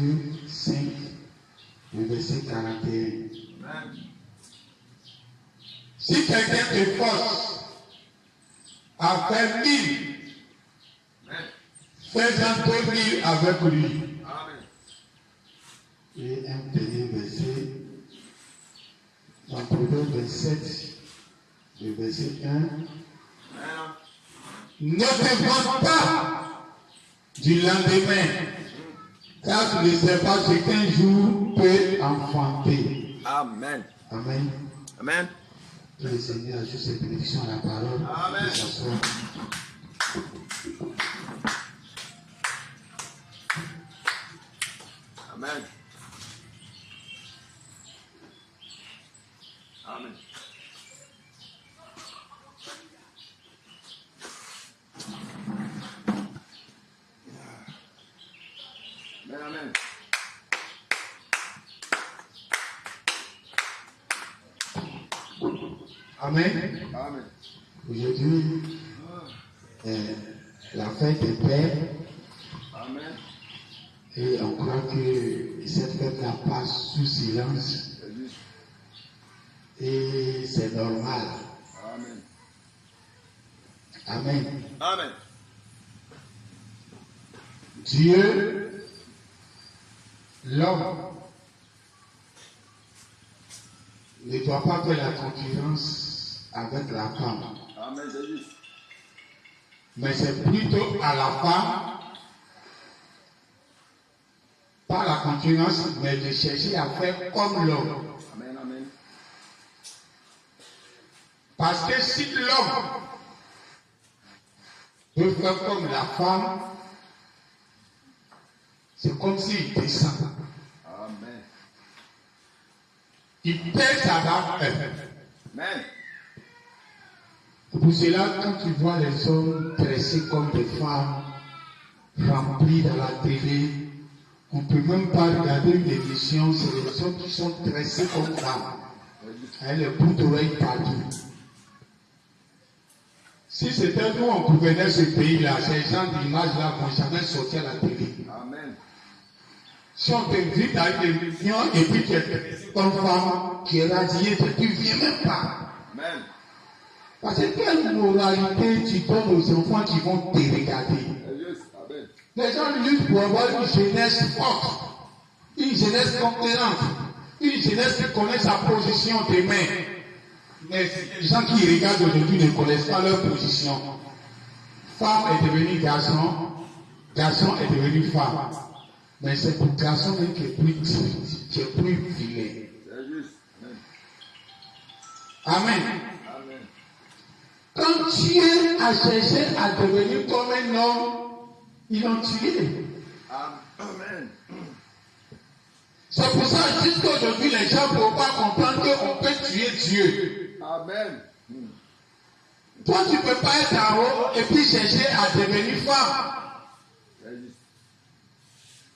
Matthieu 5, le verset 41. Amen. Si quelqu'un te force à faire 1000, fais-en 2000 avec lui. Amen. Et un dernier verset, dans Proverbe 27, le verset 1. Amen. Ne te vante pas du lendemain, car tu ne sais pas ce qu'un jour peut enfanter. Amen. Amen. Amen. Que le Seigneur ajoute ses bénédictions à la parole. Amen. Que ça soit. Amen. Amen. Amen. Amen. Amen. Aujourd'hui, la fête est père. Amen. Et on croit que cette fête-là passe sous silence. Et c'est normal. Amen. Amen. Amen. Dieu, l'homme, ne doit pas faire la concurrence avec la femme. Amen. Jésus. Mais c'est plutôt à la femme, pas la concurrence, mais de chercher à faire comme l'homme. Amen. Amen. Parce que si l'homme veut faire comme la femme, c'est comme s'il descend. Amen. Il perd sa barre. Amen. Pour cela, quand tu vois les hommes dressés comme des femmes, remplis dans la télé, on ne peut même pas regarder une émission, c'est les hommes qui sont dressés comme femmes, avec les bouts d'oreilles partout. Si c'était nous, on gouvernait ce pays-là, ces gens d'image-là ne vont jamais sortir à la télé. Amen. Si on t'invite à une émission et puis tu es dressé comme femme, qui est radiée, tu ne viens même pas. Amen. Parce que quelle moralité tu donnes aux enfants qui vont te regarder? Amen. Les gens luttent pour avoir une jeunesse forte, une jeunesse conquérante, une jeunesse qui connaît sa position demain. Mais les gens qui regardent aujourd'hui ne connaissent pas leur position. Femme est devenue garçon, garçon est devenu femme. Mais c'est pour garçon même qui est plus triste, qui est plus vilain. Amen. Amen. Quand Dieu a cherché à devenir comme un homme, ils l'ont tué. Amen. C'est pour ça que jusqu'à aujourd'hui, les gens ne peuvent pas comprendre qu'on peut tuer Dieu. Amen. Toi, tu ne peux pas être en haut et puis chercher à devenir femme.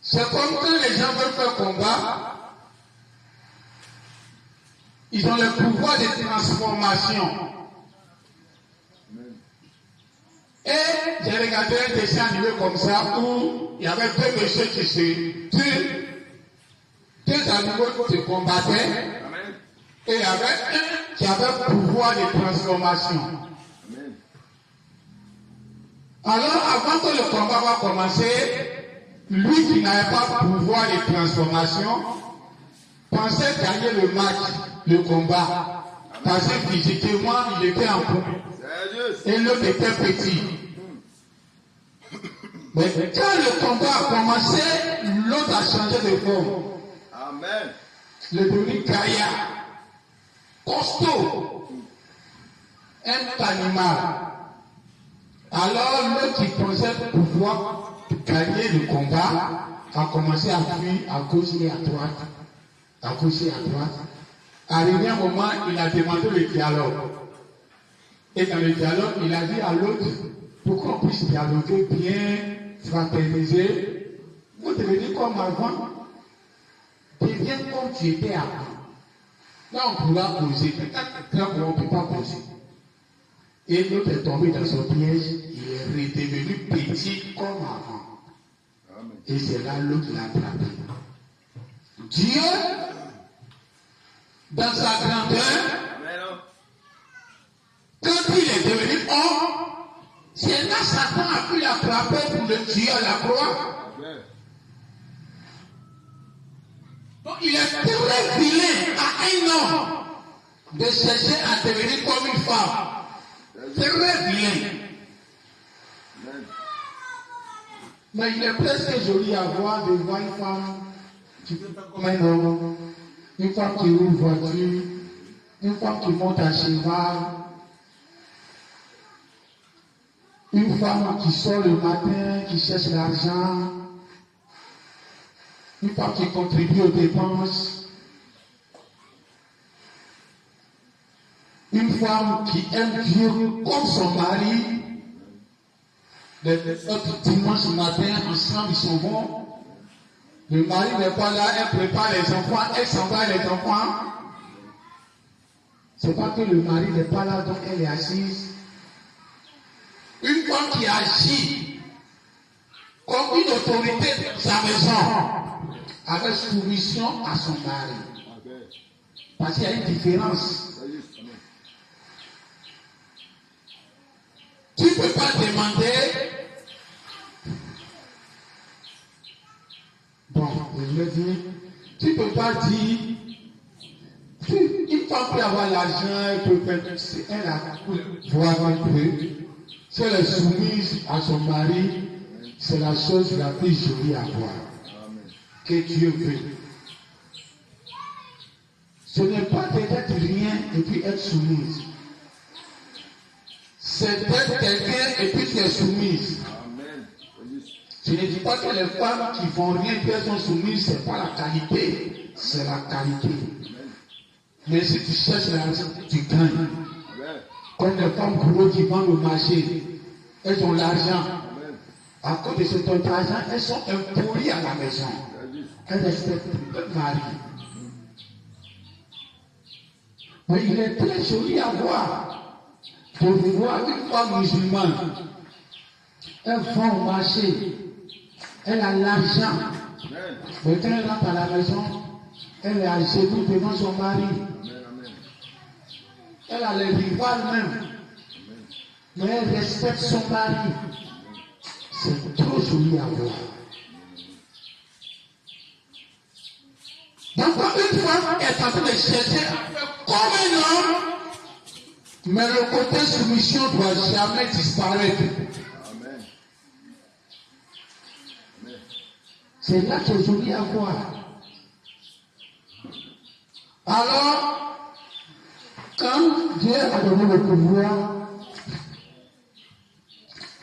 C'est comme quand les gens veulent faire combat, ils ont le pouvoir de transformation. Et j'ai regardé un dessin animé comme ça où il y avait deux messieurs qui se tuent, deux animaux qui se combattaient, et il y avait un qui avait le pouvoir de transformation. Alors, avant que le combat va commencer, lui qui n'avait pas le pouvoir de transformation pensait gagner le match, le combat, parce que physiquement il était en point et l'autre était petit. Mais quand le combat a commencé, l'autre a changé de forme. Amen. Le devenu gaillard, costaud, un animal. Alors l'autre qui pensait pouvoir gagner le combat a commencé à fuir à gauche et à droite, à gauche et à droite. Arrivé un moment, il a demandé le dialogue. Et dans le dialogue, il a dit à l'autre, pour qu'on puisse dialoguer bien, fraterniser, vous devenez comme avant, deviens comme tu étais avant. Là, on pourra poser, mais quand on ne peut pas poser. Et l'autre est tombé dans son piège, il est redevenu petit comme avant. Et c'est là l'autre l'a attrapé. Dieu, dans sa grandeur, quand il est devenu homme, c'est là Satan a pu l'attraper pour le tuer à la croix. Donc il est très vilain à un homme de chercher à devenir comme une femme. Très vilain. Mais il est presque joli à voir de voir une femme qui fait comme un homme, une femme qui roule voiture, une femme qui monte à cheval, une femme qui sort le matin, qui cherche l'argent, une femme qui contribue aux dépenses, une femme qui aime Dieu comme son mari. Les autres dimanche matin, ensemble, ils sont bons. Le mari n'est pas là, elle prépare les enfants, elle s'en va les enfants. C'est pas que le mari n'est pas là, donc elle est assise. Une femme qui agit comme une autorité dans sa maison, avec soumission à son mari. Parce qu'il y a une différence. Tu ne peux pas demander. Bon, je veux dire, tu ne peux pas dire. Une femme peut avoir l'argent, elle peut faire. Elle a voir un peu. Si elle est soumise à son mari, c'est la chose la plus jolie à voir. Que Dieu veut. Ce n'est pas d'être rien et puis être soumise. C'est d'être quelqu'un et puis tu es soumise. Je ne dis pas que les femmes qui font rien et elles sont soumises, ce n'est pas la qualité, c'est la qualité. Mais si tu cherches l'argent, tu gagnes. Comme les femmes gros qui vendent au marché, elles ont l'argent. À cause de cet argent, elles sont impolies à la maison. Elles respectent leur mari. Mais il est très joli à voir. De voir une femme musulmane. Elle vend au marché. Elle a l'argent. Mais quand elle rentre à la maison, elle est à genoux devant son mari. Elle a les rivales même. Mais elle respecte son mari. C'est trop joli à voir. Donc quand une femme est en train de chercher à faire comme un homme, mais le côté soumission ne doit jamais disparaître. C'est là que je voulais avoir. Alors, quand Dieu a donné le pouvoir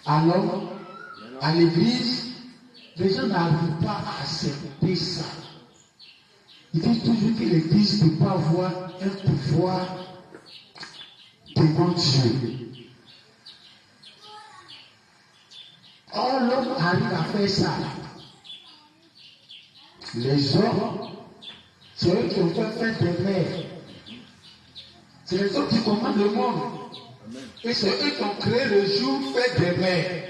à l'homme, à l'église, les gens n'arrivent pas à accepter ça. Ils disent toujours que l'église ne peut pas avoir un pouvoir devant Dieu. Or, l'homme arrive à faire ça. Les hommes, c'est eux qui ont fait faire des mères. C'est les hommes qui commandent le monde. Et c'est eux qui ont créé le jour fait des mères.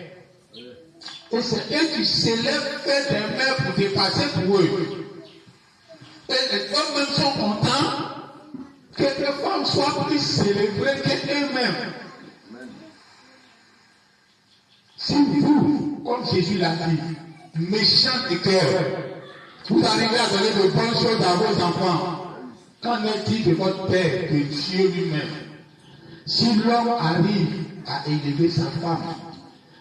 Et c'est eux qui s'élèvent fait des mères pour dépasser pour eux. Et les hommes même sont contents que les femmes soient plus célébrées qu'eux-mêmes. Si vous, comme Jésus l'a dit, méchants de cœur, vous arrivez à donner de bonnes choses à vos enfants, qu'en est-il de votre Père, de Dieu lui-même? Si l'homme arrive à élever sa femme,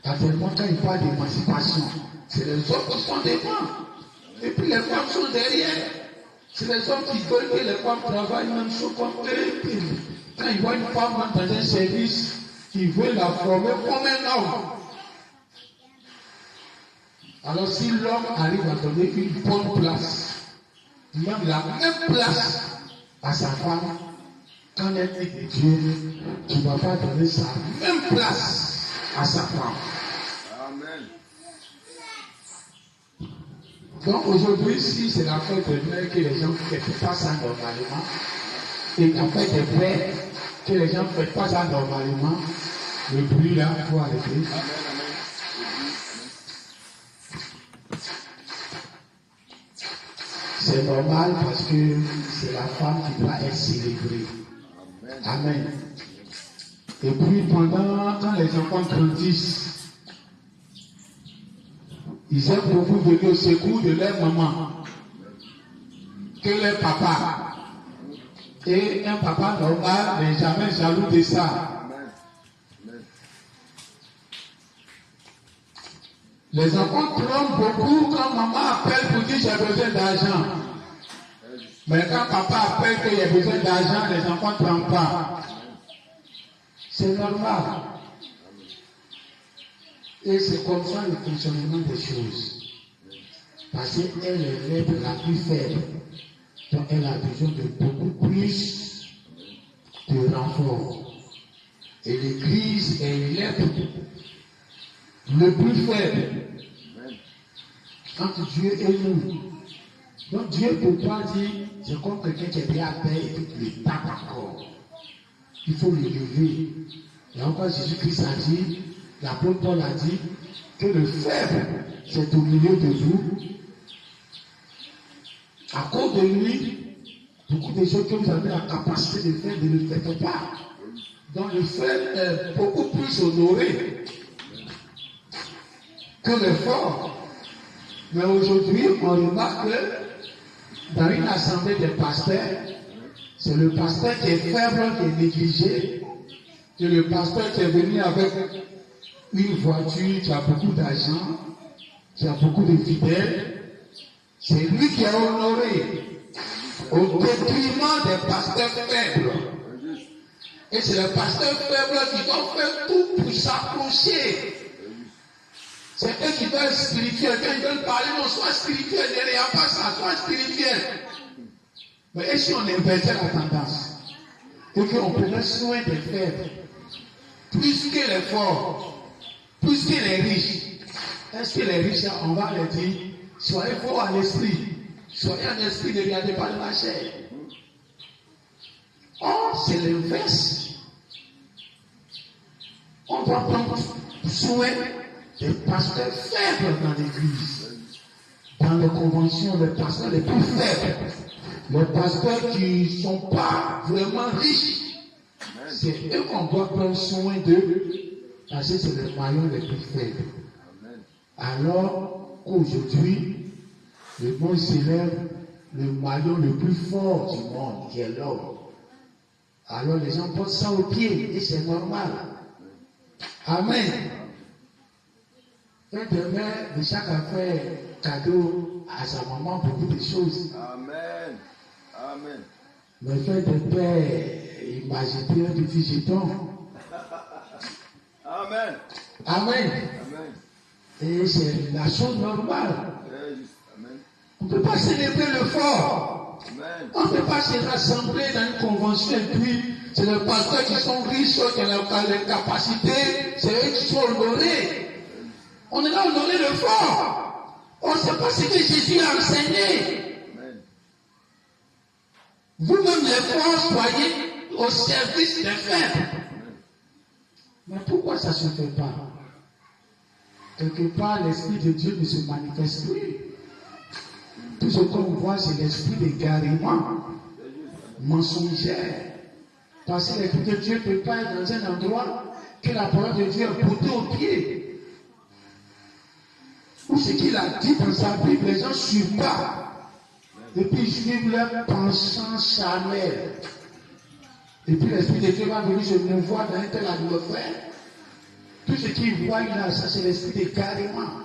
actuellement quand il parle d'émancipation, c'est les hommes qui sont devant, et puis les femmes sont derrière. C'est les hommes qui veulent que les femmes travaillent même chose comme eux. Quand ils voient une femme dans un service, ils veulent la former comme un homme. Alors si l'homme arrive à donner une bonne place, même la même place à sa femme, quand elle est de Dieu, tu ne vas pas donner sa même place à sa femme. Amen. Donc aujourd'hui, si c'est la fête de Noël que les gens ne fêtent pas ça normalement, et la fête des pères que les gens ne fêtent pas ça normalement, le bruit là, il faut arrêter. Amen. C'est normal parce que c'est la femme qui doit être célébrée. Amen. Et puis quand les enfants grandissent, ils aiment beaucoup venir au secours de leur maman que leur papa. Et un papa normal n'est jamais jaloux de ça. Les enfants pleurent beaucoup quand maman appelle pour dire j'ai besoin d'argent. Mais quand papa appelle qu'il y a besoin d'argent, les enfants ne pleurent pas. C'est normal. Et c'est comme ça le fonctionnement des choses. Parce qu'elle est l'être la plus faible. Donc elle a besoin de beaucoup plus de renfort. Et l'Église est l'être le plus faible entre Dieu et nous. Donc Dieu ne peut pas dire, c'est comme quelqu'un qui est bien à terre et puis il le tape encore. Il faut le lever. Et encore Jésus-Christ a dit, l'apôtre Paul a dit, que le faible, c'est au milieu de vous. À cause de lui, beaucoup de choses que vous avez la capacité de faire, ne le faites pas. Donc le faible est beaucoup plus honoré que le fort. Mais aujourd'hui, on remarque que dans une assemblée de pasteurs, c'est le pasteur qui est faible, qui est négligé, c'est le pasteur qui est venu avec une voiture, qui a beaucoup d'argent, qui a beaucoup de fidèles. C'est lui qui est honoré au détriment des pasteurs faibles. Et c'est le pasteur faible qui doit faire tout pour s'approcher. C'est eux qui veulent spirituel. Quand ils veulent parler, non, soit spirituel, il n'y a pas ça, soit spirituel. Mais et si on invertait la tendance et qu'on prenait soin des faibles, plus que les forts, plus que les riches, est-ce que les riches, on va leur dire, soyez forts à l'esprit, soyez en esprit, ne regardez pas de la chair. Or, c'est l'inverse. On doit prendre soin des pasteurs faibles dans l'église. Dans les conventions, les pasteurs les plus faibles. Les pasteurs qui ne sont pas vraiment riches. C'est eux qu'on doit prendre soin d'eux. Parce que c'est les maillons les plus faibles. Alors qu'aujourd'hui, le monde s'élève le maillon le plus fort du monde, qui est l'homme. Alors les gens portent ça au pied et c'est normal. Amen. Un des mères de chaque affaire cadeau à sa maman beaucoup de choses. Amen. Amen. Mais fait des pères, imaginez un petit jeton. Amen. Amen. Amen. Et c'est la chose normale. Amen. On ne peut pas célébrer le fort. Amen. On ne peut pas se rassembler dans une convention et puis c'est les pasteurs qui sont riches, qui ont les capacités, c'est eux qui sont honorés. On est là honorer le fort. On ne sait pas ce que Jésus a enseigné. Amen. Vous-même les forts, soyez au service des faibles. Mais pourquoi ça ne se fait pas? Quelque part, l'Esprit de Dieu ne se manifeste plus. Tout ce qu'on voit, c'est l'esprit d'égarement, mensongère. Parce que l'Esprit de Dieu ne peut pas être dans un endroit que la parole de Dieu est portée au pied. Ou ce qu'il a dit dans sa Bible, les gens ne suivent pas. Et puis ils suivent leur pensant charnel. Et puis l'Esprit de Dieu va venir se mouvoir dans un tel atmosphère. Tout ce qu'il voit là, ça c'est l'esprit d'égarement.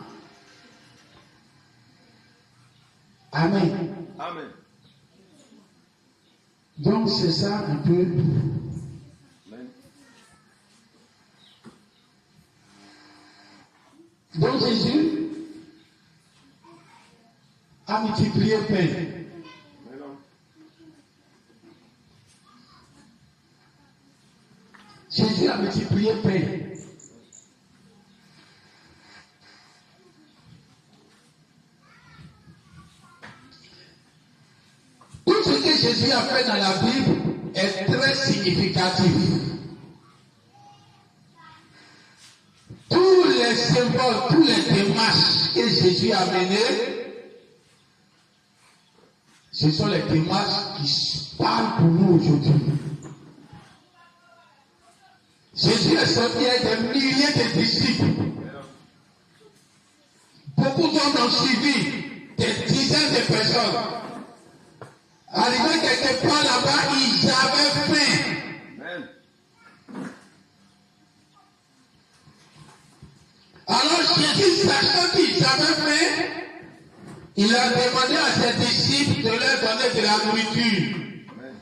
Amen. Amen. Donc c'est ça un peu. Amen. Donc Jésus a multiplié pain. Jésus a multiplié pain. Tout ce que Jésus a fait dans la Bible est très significatif. Tous les symboles, toutes les démarches que Jésus a menées Ce sont les témoignages qui parlent pour nous aujourd'hui. Jésus est sorti avec des milliers de disciples. Beaucoup d'autres ont suivi, des dizaines de personnes. Arrivé quelque part là-bas, ils avaient faim. Amen. Alors Jésus, sachant qu'ils avaient faim, il a demandé à ses disciples de leur donner de la nourriture. Amen.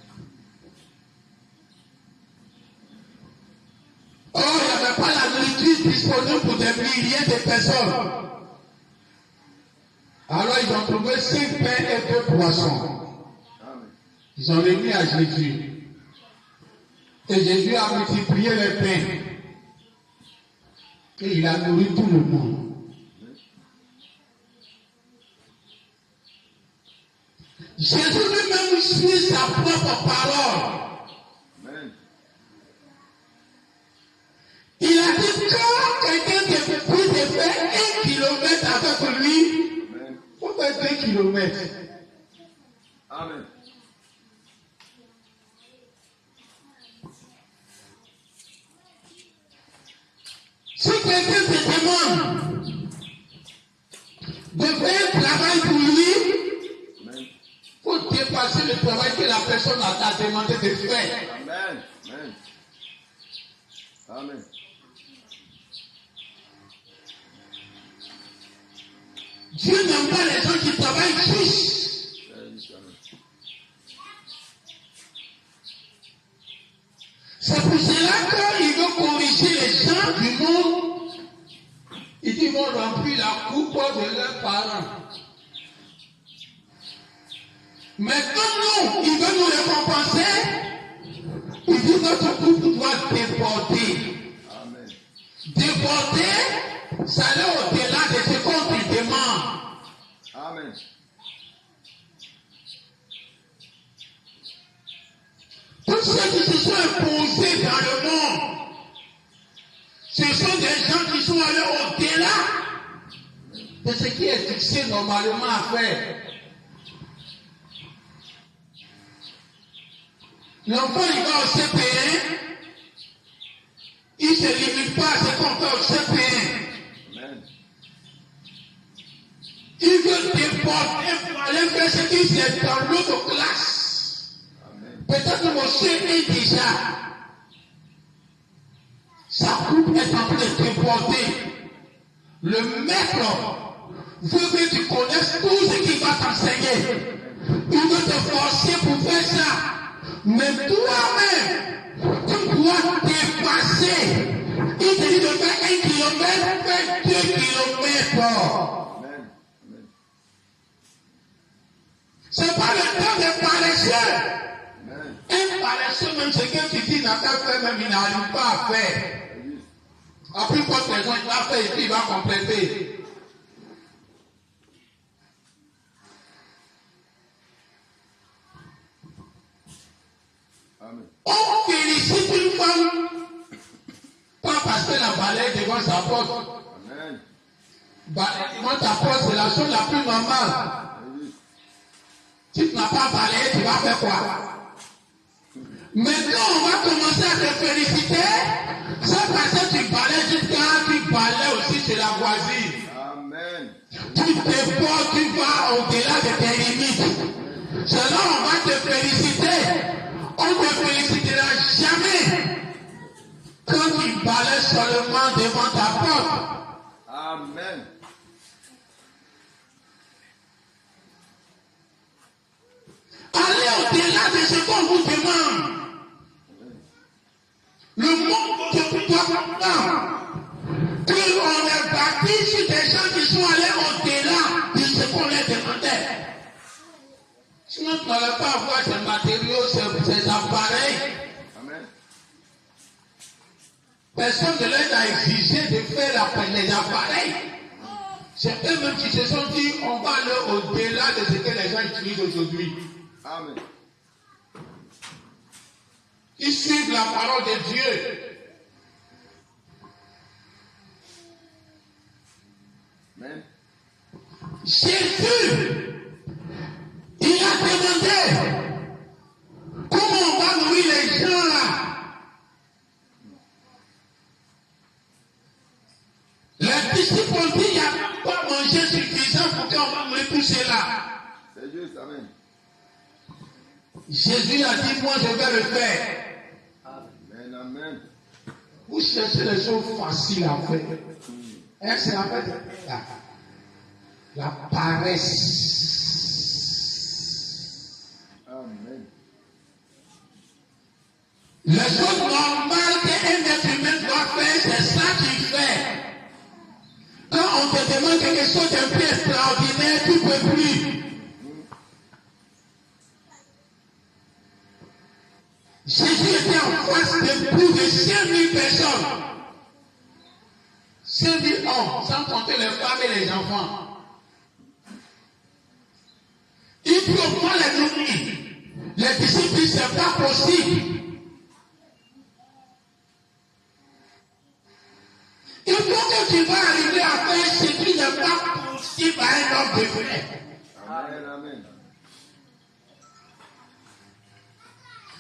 Or, il n'y avait pas la nourriture disponible pour des milliers de personnes. Alors, ils ont trouvé 5 pains et 2 poissons. Amen. Ils ont remis à Jésus. Et Jésus a multiplié les pains. Et il a nourri tout le monde. Jésus lui-même suit sa propre parole. Amen. Il a dit quand quelqu'un te prie de faire 1 kilomètre avec lui, Amen. il faut faire 2 kilomètres. Amen. Si quelqu'un te demande de faire un travail pour lui, Amen. il faut dépasser le travail que la personne t'a demandé de faire. Amen. Amen. Amen. Dieu n'aime pas les gens qui travaillent juste. Amen. C'est pour cela qu'il veut corriger les gens du monde. Il dit qu'ils vont remplir la coupe de leurs parents. Mais comme nous, il veut nous récompenser, il dit que notre coupe doit déborder. Amen. Déborder, ça allait au-delà de ce qu'on te demande. Amen. Tous ceux qui se sont imposés dans le monde, ce sont des gens qui sont allés au-delà de ce qui est fixé normalement à faire. L'enfant, il va au CP1, il ne se limite pas à ce qu'on fait au CP1. Amen. Il veut déborder, aller faire ce qui c'est dans l'autre classe. Amen. Peut-être que monsieur est déjà. Sa coupe est en train de déborder. Le maître veut que tu connaisses tout ce qu'il va t'enseigner. Il veut te forcer pour faire ça. Mais toi-même, tu dois dépasser. Il te dit de faire 1 kilomètre, fais 2 kilomètres. Amen. Amen. C'est pas le temps de paresseux. Amen. Un paresseux, même ce que tu dis n'a pas fait, même il n'arrive pas à faire. Après, quoi que les gens il va faire et puis il va compléter. Amen. On félicite une femme, pas parce qu'elle a balayé devant sa porte. Amen. Balayer devant ta porte, c'est la chose la plus normale. Si tu n'as pas balayé, tu vas faire quoi? Maintenant, on va commencer à te féliciter. C'est parce que tu balayes jusqu'à tu balayes aussi chez la voisine. Amen. Tu débordes, tu vas au-delà de tes limites. C'est là on va te féliciter. On ne te félicitera jamais quand tu balayes seulement devant ta porte. Amen. Allez au-delà de ce qu'on vous demande. Le monde doit comprendre qu'on est bâti sur des gens qui sont allés au-delà de ce qu'on leur demandait. Sinon, tu n'allais pas avoir ces matériaux, ces appareils. Amen. Personne ne leur a exigé de faire les appareils. C'est eux-mêmes qui se sont dit, on va aller au-delà de ce que les gens utilisent aujourd'hui. Amen. Ils suivent la parole de Dieu. Amen. Jésus, il a demandé cela. C'est juste. Amen. Jésus a dit, moi je vais le faire. Amen. Amen. Vous cherchez les choses faciles à faire. Et c'est en fait la paresse. Amen. Les choses normales qu'un être humain doit faire, c'est ça qu'il fait. Quand on te demande quelque chose d'un peu extraordinaire, tu ne peux plus. Jésus était en face de plus de 5000 personnes. 5000 hommes, sans compter les femmes et les enfants. Il peut pas les nourrir. Les disciples disent, c'est pas possible. Il faut que tu vas arriver à faire ce qui n'est pas possible à un homme de vrai. Amen. Amen.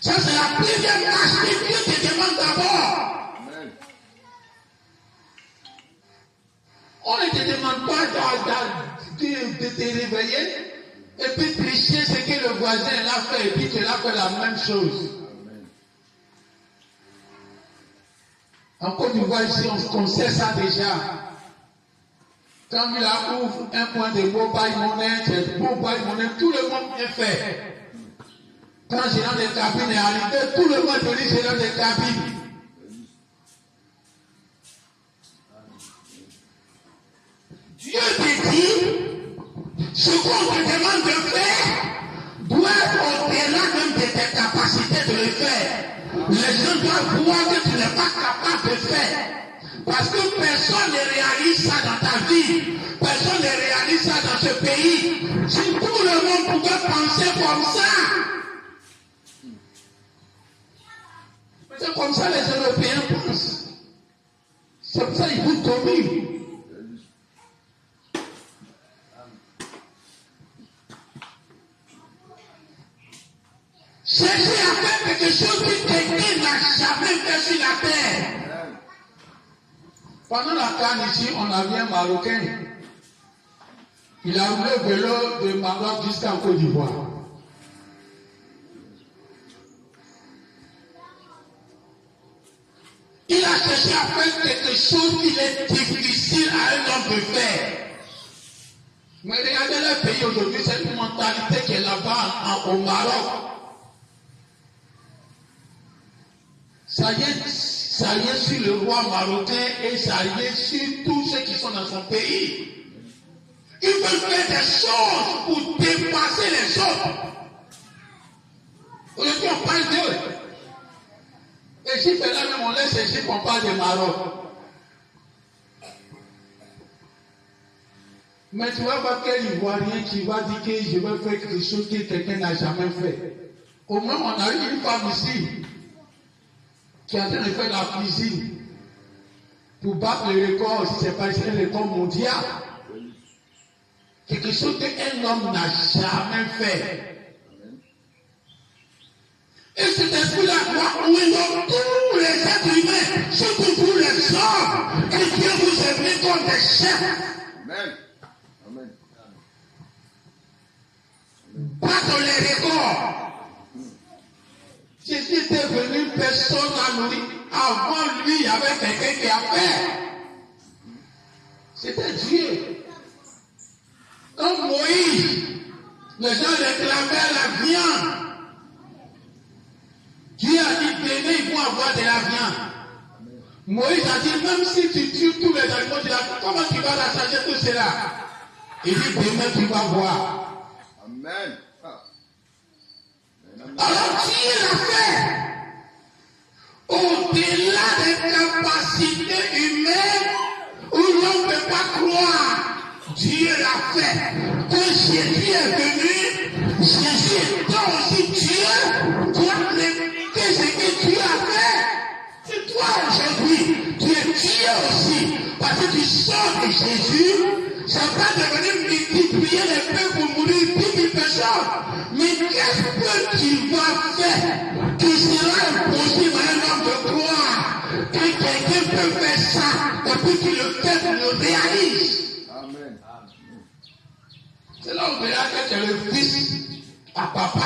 Ça, c'est la première marche que Dieu te demande d'abord. Amen. On ne te demande pas de te réveiller et puis tricher ce que le voisin l'a fait et puis tu l'as fait la même chose. Amen. En Côte d'Ivoire, ici, on sait ça déjà. Quand il ouvre un point de mobile money, c'est mobile money, tout le monde vient faire. Quand gérant des cabines est arrivé, tout le monde dit gérant des cabines. Dieu te dit, ce qu'on te demande de faire doit être au-delà même de tes capacités de le faire. Les gens doivent voir que tu n'es pas capable de faire. Parce que personne ne réalise ça dans ta vie. Personne ne réalise ça dans ce pays. Si tout le monde pouvait penser comme ça, c'est comme ça les Européens pensent. C'est comme ça qu'ils vous dominent. Cherchez à faire quelque chose que quelqu'un n'a jamais fait sur la terre. Pendant la canne ici, on avait un Marocain. Il a roulé le vélo de Maroc jusqu'en Côte d'Ivoire. Il a cherché à faire quelque chose qui est difficile à un homme de faire. Mais regardez le pays aujourd'hui, c'est une mentalité qui est là-bas au Maroc. Ça y est sur le roi marocain et ça y est sur tous ceux qui sont dans son pays. Ils veulent faire des choses pour dépasser les autres. Aujourd'hui, on parle d'eux. Égypte est là, même on laisse Égypte, on parle de Maroc. Mais tu vas voir quel Ivoirien qui va dire que je vais faire quelque chose que quelqu'un n'a jamais fait. Au moins, on a eu une femme ici qui est en train de faire la cuisine pour battre le record, si ce n'est pas le record mondial. Quelque chose qu'un homme n'a jamais fait. Et cet esprit-là doit ouvrir tous les êtres humains, surtout tous les hommes, et Dieu vous a mis comme des chefs. Amen. Amen. Battre les records. Jésus était venu, personne n'a nourri. Avant lui, il y avait quelqu'un qui a fait. C'était Dieu. Comme Moïse, les gens réclamaient la viande. Dieu a dit, demain, ils vont avoir de la viande. Moïse a dit, même si tu tues tous les animaux, comment tu vas rassasier tout cela? Il dit, demain, tu vas voir. Amen. Alors Dieu l'a fait. Au-delà des capacités humaines où l'on ne peut pas croire, Dieu l'a fait. Quand Jésus est venu, Jésus étant aussi Dieu, doit répliquer ce que Dieu a fait. C'est toi aujourd'hui, tu es Dieu aussi. Parce que tu sors de Jésus, ça va devenir multiplier les peuples pour mourir 10 000 personnes. Mais qu'est-ce que tu vas faire qui sera impossible à un homme de croire que quelqu'un peut faire ça et puis que le peuple le réalise? Amen. C'est là où on verra que tu es le fils à papa.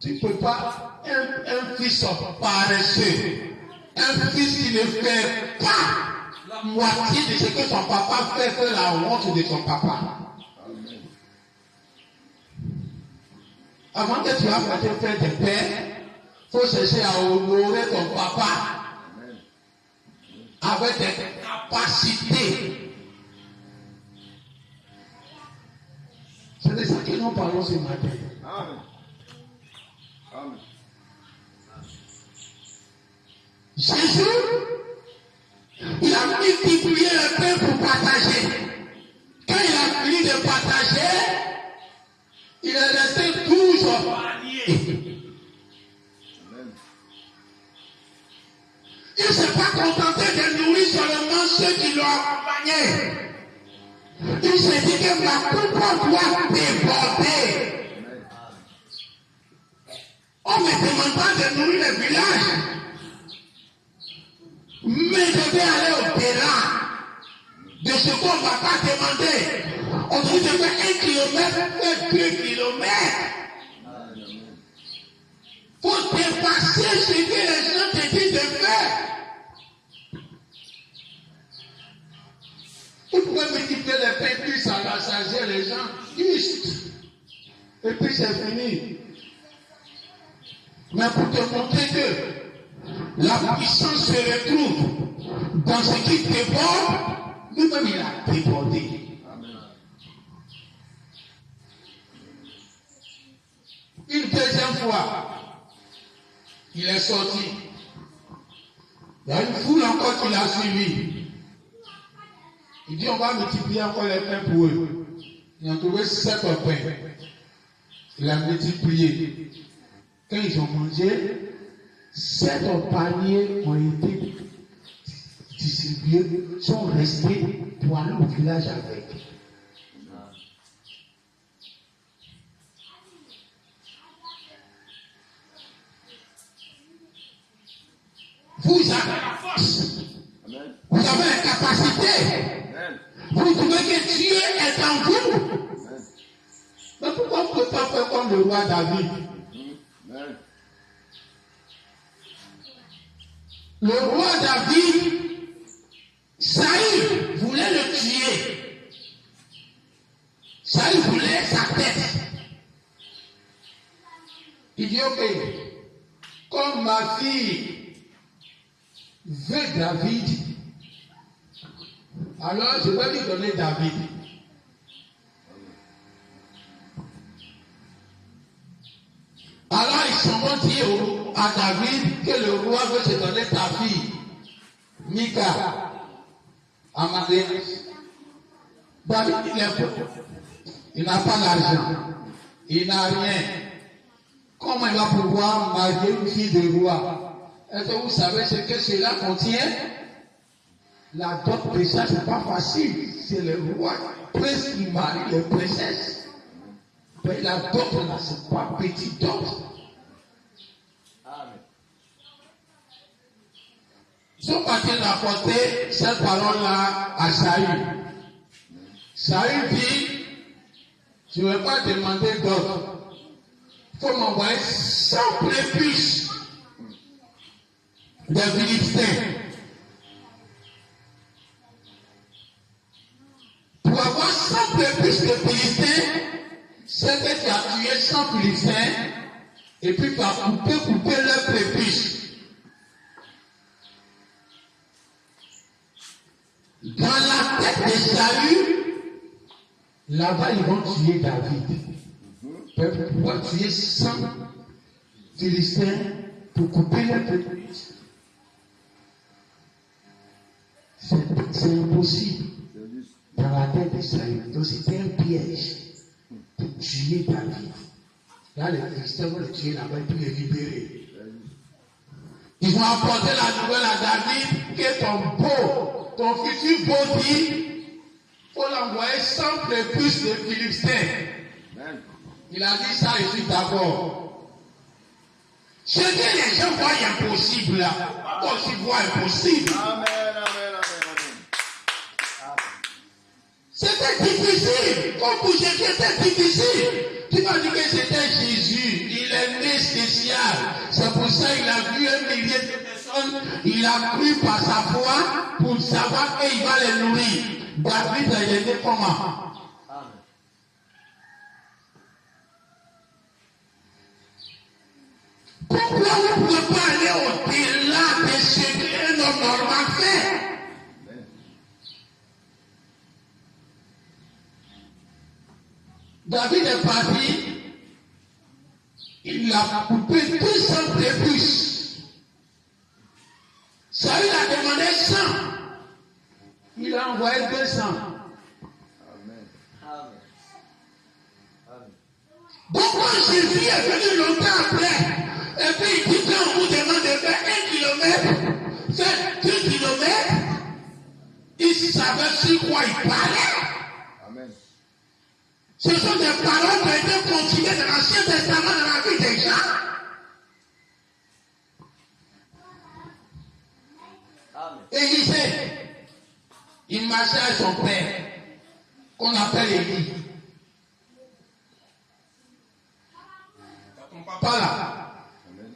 Tu ne peux pas, un fils paresseux, un fils qui ne fait pas la moitié de ce que son papa fait la honte de son papa. Amen. Avant que tu aies fait des pères, il faut chercher à honorer ton papa. Amen. Avec des capacités. C'est de ça que nous parlons ce matin. Amen. Amen. Jésus, il a multiplié le pain pour partager. Quand il a fini de partager, il est resté 12 paniers. Amen. Il ne s'est pas contenté de nourrir seulement ceux qui l'ont accompagné. Il s'est dit que ma coupe doit déborder. On ne me demande pas de nourrir le village. Mais je vais aller au-delà de ce qu'on ne va pas demander. On dit de faire 1 kilomètre, faire 2 kilomètres. Il faut dépasser ce que les gens te disent de faire. Vous pouvez multiplier les pains plus à rassasier les gens. Juste. Et puis c'est fini. Mais pour te montrer que la puissance se retrouve dans ce qui déborde, lui-même il a débordé. Une deuxième fois, il est sorti. Il y a une foule encore qui l'a suivi. Il dit on va multiplier encore les pains pour eux. Ils ont trouvé 7 pains. Il a multiplié. Quand ils ont mangé, 7 paniers ont été distribués, sont restés pour aller au village avec. Vous avez la force. Amen. Vous avez la capacité. Amen. Vous trouvez que Dieu est en vous. Amen. Mais pourquoi vous ne pouvez pas faire comme le roi David? Amen. Le roi David, Saül voulait le tuer. Saül voulait sa tête. Il dit, ok, comme ma fille veut David, alors je vais lui donner David. Alors ils sont dit à David que le roi veut te donner ta fille, Mika, à mariage. David, il n'a pas d'argent, il n'a rien. Comment il va pouvoir marier une fille de roi? Est-ce que vous savez ce que cela contient? La dot déjà, c'est pas facile. C'est le roi, prince qui marie les princesses. Mais la dot là, c'est pas petit dot. Amen. Ils sont partis rapporter cette parole-là à Saül. Saül dit, je ne vais pas demander d'autres. Il faut m'envoyer 100 prépuces des Philistins. Pour avoir 100 prépuces de Philistins, c'est que tu as tué 100 Philistins et puis tu as coupé leurs prépuces. Dans la tête de Saül, là-bas ils vont tuer David. Pourquoi tuer 100 Philistins pour couper leurs prépuces? C'est impossible dans la tête de Saül. Donc c'était un piège pour tuer David. Là, les Philistins vont le tuer là-bas et puis le libérer. Ils ont apporté la nouvelle à David que ton futur beau dit, il faut l'envoyer 100 prépuces de Philistins. Amen. Il a dit ça ici d'abord. Ce que les gens voient impossible là, toi aussi vois impossible. Amen. Amen. Amen. C'était difficile. Comme pour Jésus, c'était difficile. Tu m'as dit que c'était Jésus. Il est né spécial. C'est pour ça qu'il a vu 1 millier de personnes. Il a cru par sa foi pour savoir qu'il va les nourrir. David a été comment? Pourquoi vous ne pouvez pas aller au-delà de ce qu'un homme normal fait? David est parti, il a coupé 200 prépuces. Saül a demandé 100. Il a envoyé 200. Donc quand Jésus est venu longtemps après, et puis il dit quand on vous demande de faire 1 kilomètre, faire 2 kilomètres, il savait sur quoi il parlait. Amen. Ce sont des paroles qui ont été continuées dans l'Ancien Testament dans la vie des gens. Élisée, il marchait avec son père, qu'on appelle Élie. Ton papa là. Amen.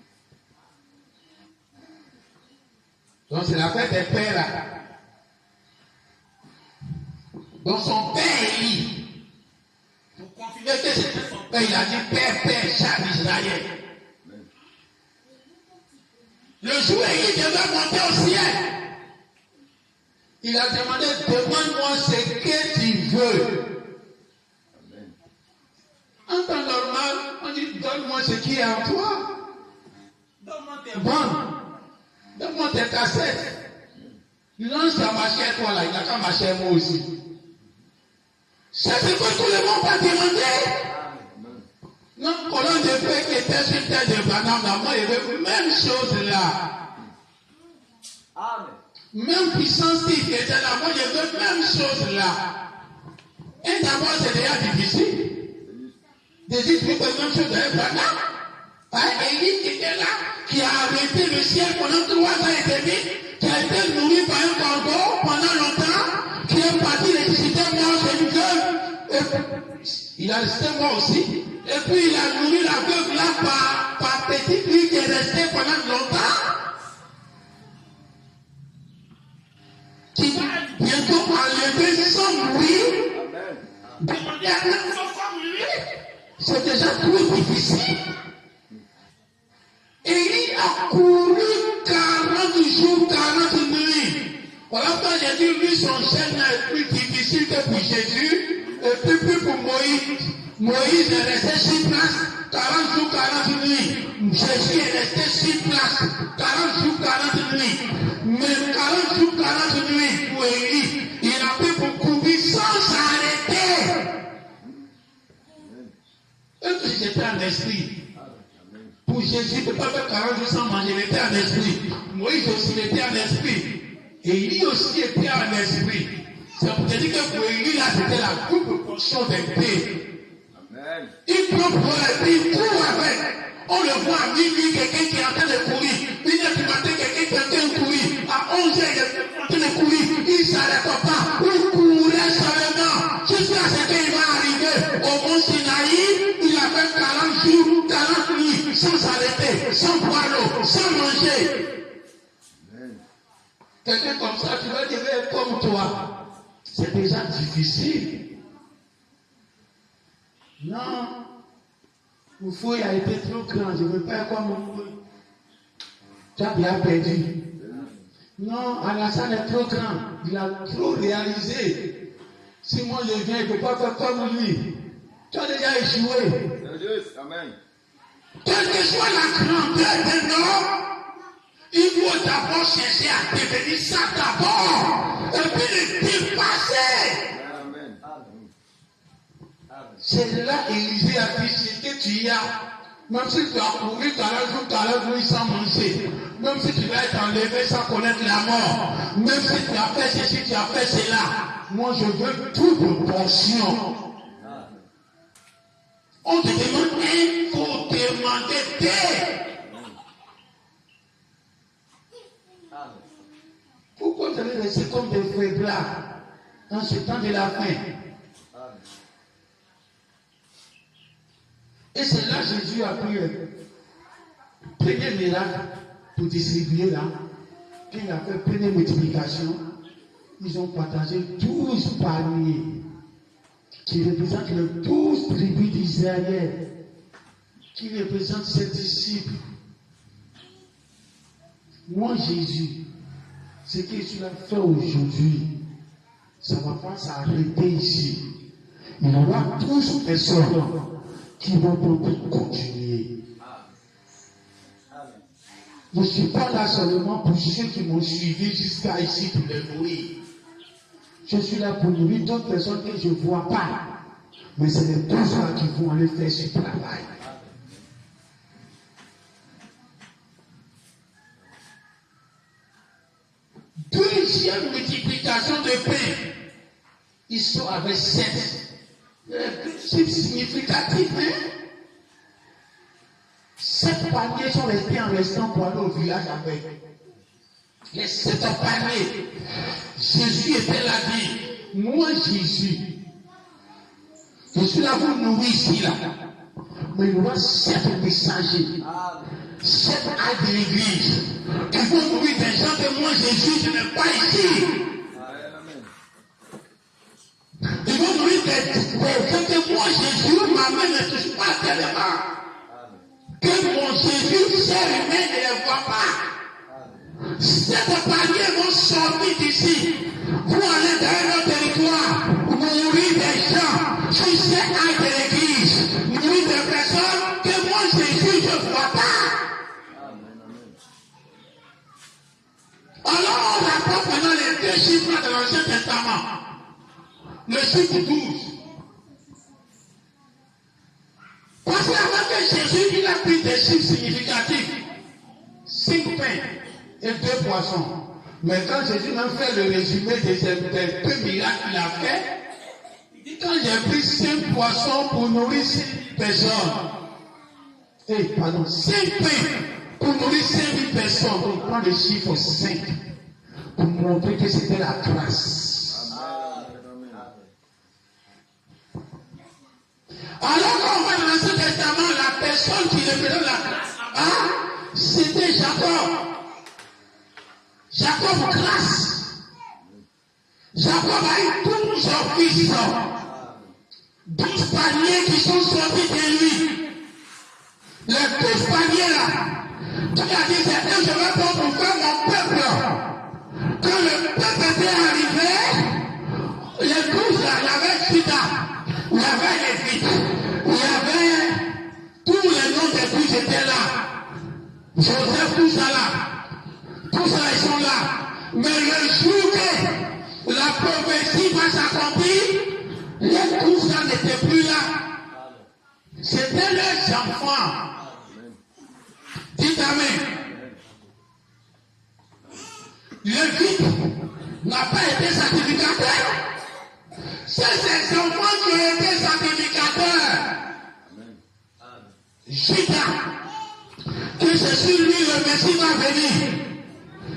Donc c'est la fête des pères là. Donc son père Élie. Pour confirmer que c'était son père, il a dit Père, Charles Israël. Le jour où il devait monter au ciel, il a demandé demande-moi ce que tu veux. En temps normal, on dit donne-moi ce qui est en toi. Donne-moi tes bandes. Donne-moi tes cassettes. Lance ta machette, toi là, il n'a qu'à marcher moi aussi. C'est ce que tout le monde va demander. Non, colonne de feu qui était sur terre de banane, moi, il y avait même chose là. Amen. Même puissance qui était là, moi, il y avait même chose là. Et d'abord, c'est déjà difficile. De dire que la même chose de banane. Élie qui était là, qui a arrêté le ciel pendant 3 ans et demi, qui a été nourri par un corbeau pendant longtemps, qui est parti ressusciter mort chez une veuve. Il a resté mort aussi. Et puis il a nourri la veuve là par petite fille qui est restée pendant longtemps. Qui va bientôt enlever sans mourir. Demander à un enfant comme lui. C'est déjà trop difficile. Élie a couru 40 jours, 40 nuits. Voilà pourquoi j'ai dit, lui, son chaîne est plus difficile que pour Jésus, et puis plus pour Moïse. Moïse est resté sur place 40 jours, 40 nuits. Jésus est resté sur place 40 jours, 40 nuits. Mais 40 jours, 40 nuits pour Élie, il a pu pour courir sans s'arrêter. Et puis j'étais en esprit. Pour Jésus, il ne peut pas faire 40 jours sans manger, il était en esprit. Moïse aussi était en esprit. Et Élie aussi était en esprit. C'est pour te dire que pour Élie, là, c'était la double portion des paix. Il prend pour la vie, il court avec. On le voit à minuit, quelqu'un qui est en train de courir. Il y a du matin, quelqu'un qui est en train de courir. À 11 heures, il est en train de courir. Il ne s'arrête pas. Il courait seulement. Jusqu'à ce qu'il va arriver au mont Sinaï. Il a fait 40 jours, 40 nuits, sans s'arrêter, sans boire l'eau, sans manger. Quelqu'un comme ça, tu vas devenir comme toi. C'est déjà difficile. Non. Mon fouille a été trop grand. Je ne veux pas comme mon fouille. Tu as bien perdu. Non, Alassane est trop grand. Il a trop réalisé. Si moi je viens, il ne peut pas faire comme lui. Tu as déjà échoué. Amen. Quelle que soit la grandeur d'un homme, il faut d'abord chercher à devenir ça d'abord. Et puis le dépasser. Amen. C'est là Élisée a dit ce que tu as. Même si tu as couru 40 jours sans manger. Même si tu vas être enlevé sans connaître la mort. Même si tu as fait ceci, tu as fait cela. Moi je veux toute portion. On te demande, il faut demander d'eux. Pourquoi vous allez rester comme des faibles là, dans ce temps de la fin? Et c'est là que Jésus a pris le premier miracle pour distribuer là. Quand il a fait première multiplication, ils ont partagé 12 paniers qui représentent les 12 tribus d'Israël, qui représentent ses disciples. Moi, Jésus, ce que tu as fait aujourd'hui, ça ne va pas s'arrêter ici. Il y aura 12 personnes qui vont continuer. Je ne suis pas là seulement pour ceux qui m'ont suivi jusqu'à ici pour les nourrir. Je suis là pour nourrir d'autres personnes que je ne vois pas. Mais c'est les 12 là qui vont aller faire ce travail. Deuxième multiplication de pain. Ils sont avec 7. C'est significatif, hein? 7 paniers sont restés en restant pour aller au village avec. Les 7 paniers. Jésus était là, dit, moi Jésus, je suis là pour nourrir ici, là. Mais il y aura 7 messagers, 7 aides de l'église, qui vont nourrir des gens que moi Jésus, je n'ai pas ici. Ils vont nourrir des gens que moi Jésus, ma main ne touche pas tellement. Que mon Jésus, c'est humain, ne les voit pas. 7 paniers vont sortir d'ici. Vous allez dans notre territoire, nourrir des gens, sur ces aides de l'église, nourrir des personnes que moi Jésus ne vois pas. Alors on apprend pendant les 2 chiffres de l'Ancien Testament. Le chiffre 12. Parce qu'avant que Jésus il a pris des chiffres significatifs, 5 pains et 2 poissons. Mais quand Jésus m'a fait le résumé des 2 miracles qu'il a fait, il dit quand j'ai pris 5 poissons pour nourrir 5 personnes, 5 pains pour nourrir 5000 personnes, on prend le chiffre 5 pour montrer que c'était la grâce. Alors quand on va dans l'Ancien Testament, la personne qui représente la grâce, c'était Jacob. Jacob grâce. Jacob a eu 12 fils, 12 paniers qui sont sortis de lui. Les 12 paniers là, tu as dit c'est un je vais pas pour faire mon peuple. Quand le peuple était arrivé, les 12 là, il y avait Juda, il y avait les Lévites, il y avait tous les noms des 12 étaient là. Joseph, tout ça là. Tous ça, ils sont là. Mais le jour que la prophétie va s'accomplir, les 12 ça n'étaient plus là. C'était leurs enfants. Dites Amen. Lévite n'a pas été sacrificateur. C'est ses enfants qui ont été sacrificateurs. Judas, que c'est sur lui le Messie va venir.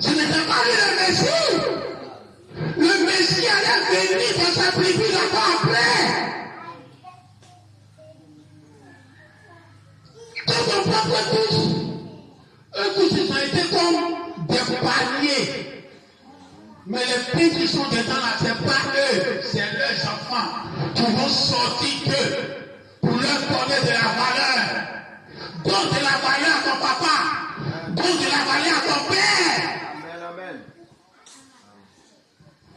Ce n'était pas lui le Messie. Le Messie allait venir dans sa tribu là-bas après. Quand on prend tous, eux tous ils ont été comme des paniers. Mais les pains qui sont dedans là, c'est pas eux, c'est leurs enfants qui vont sortir d'eux pour leur donner de la valeur. Donne de la valeur à ton papa, donne de la valeur à ton père. Amen.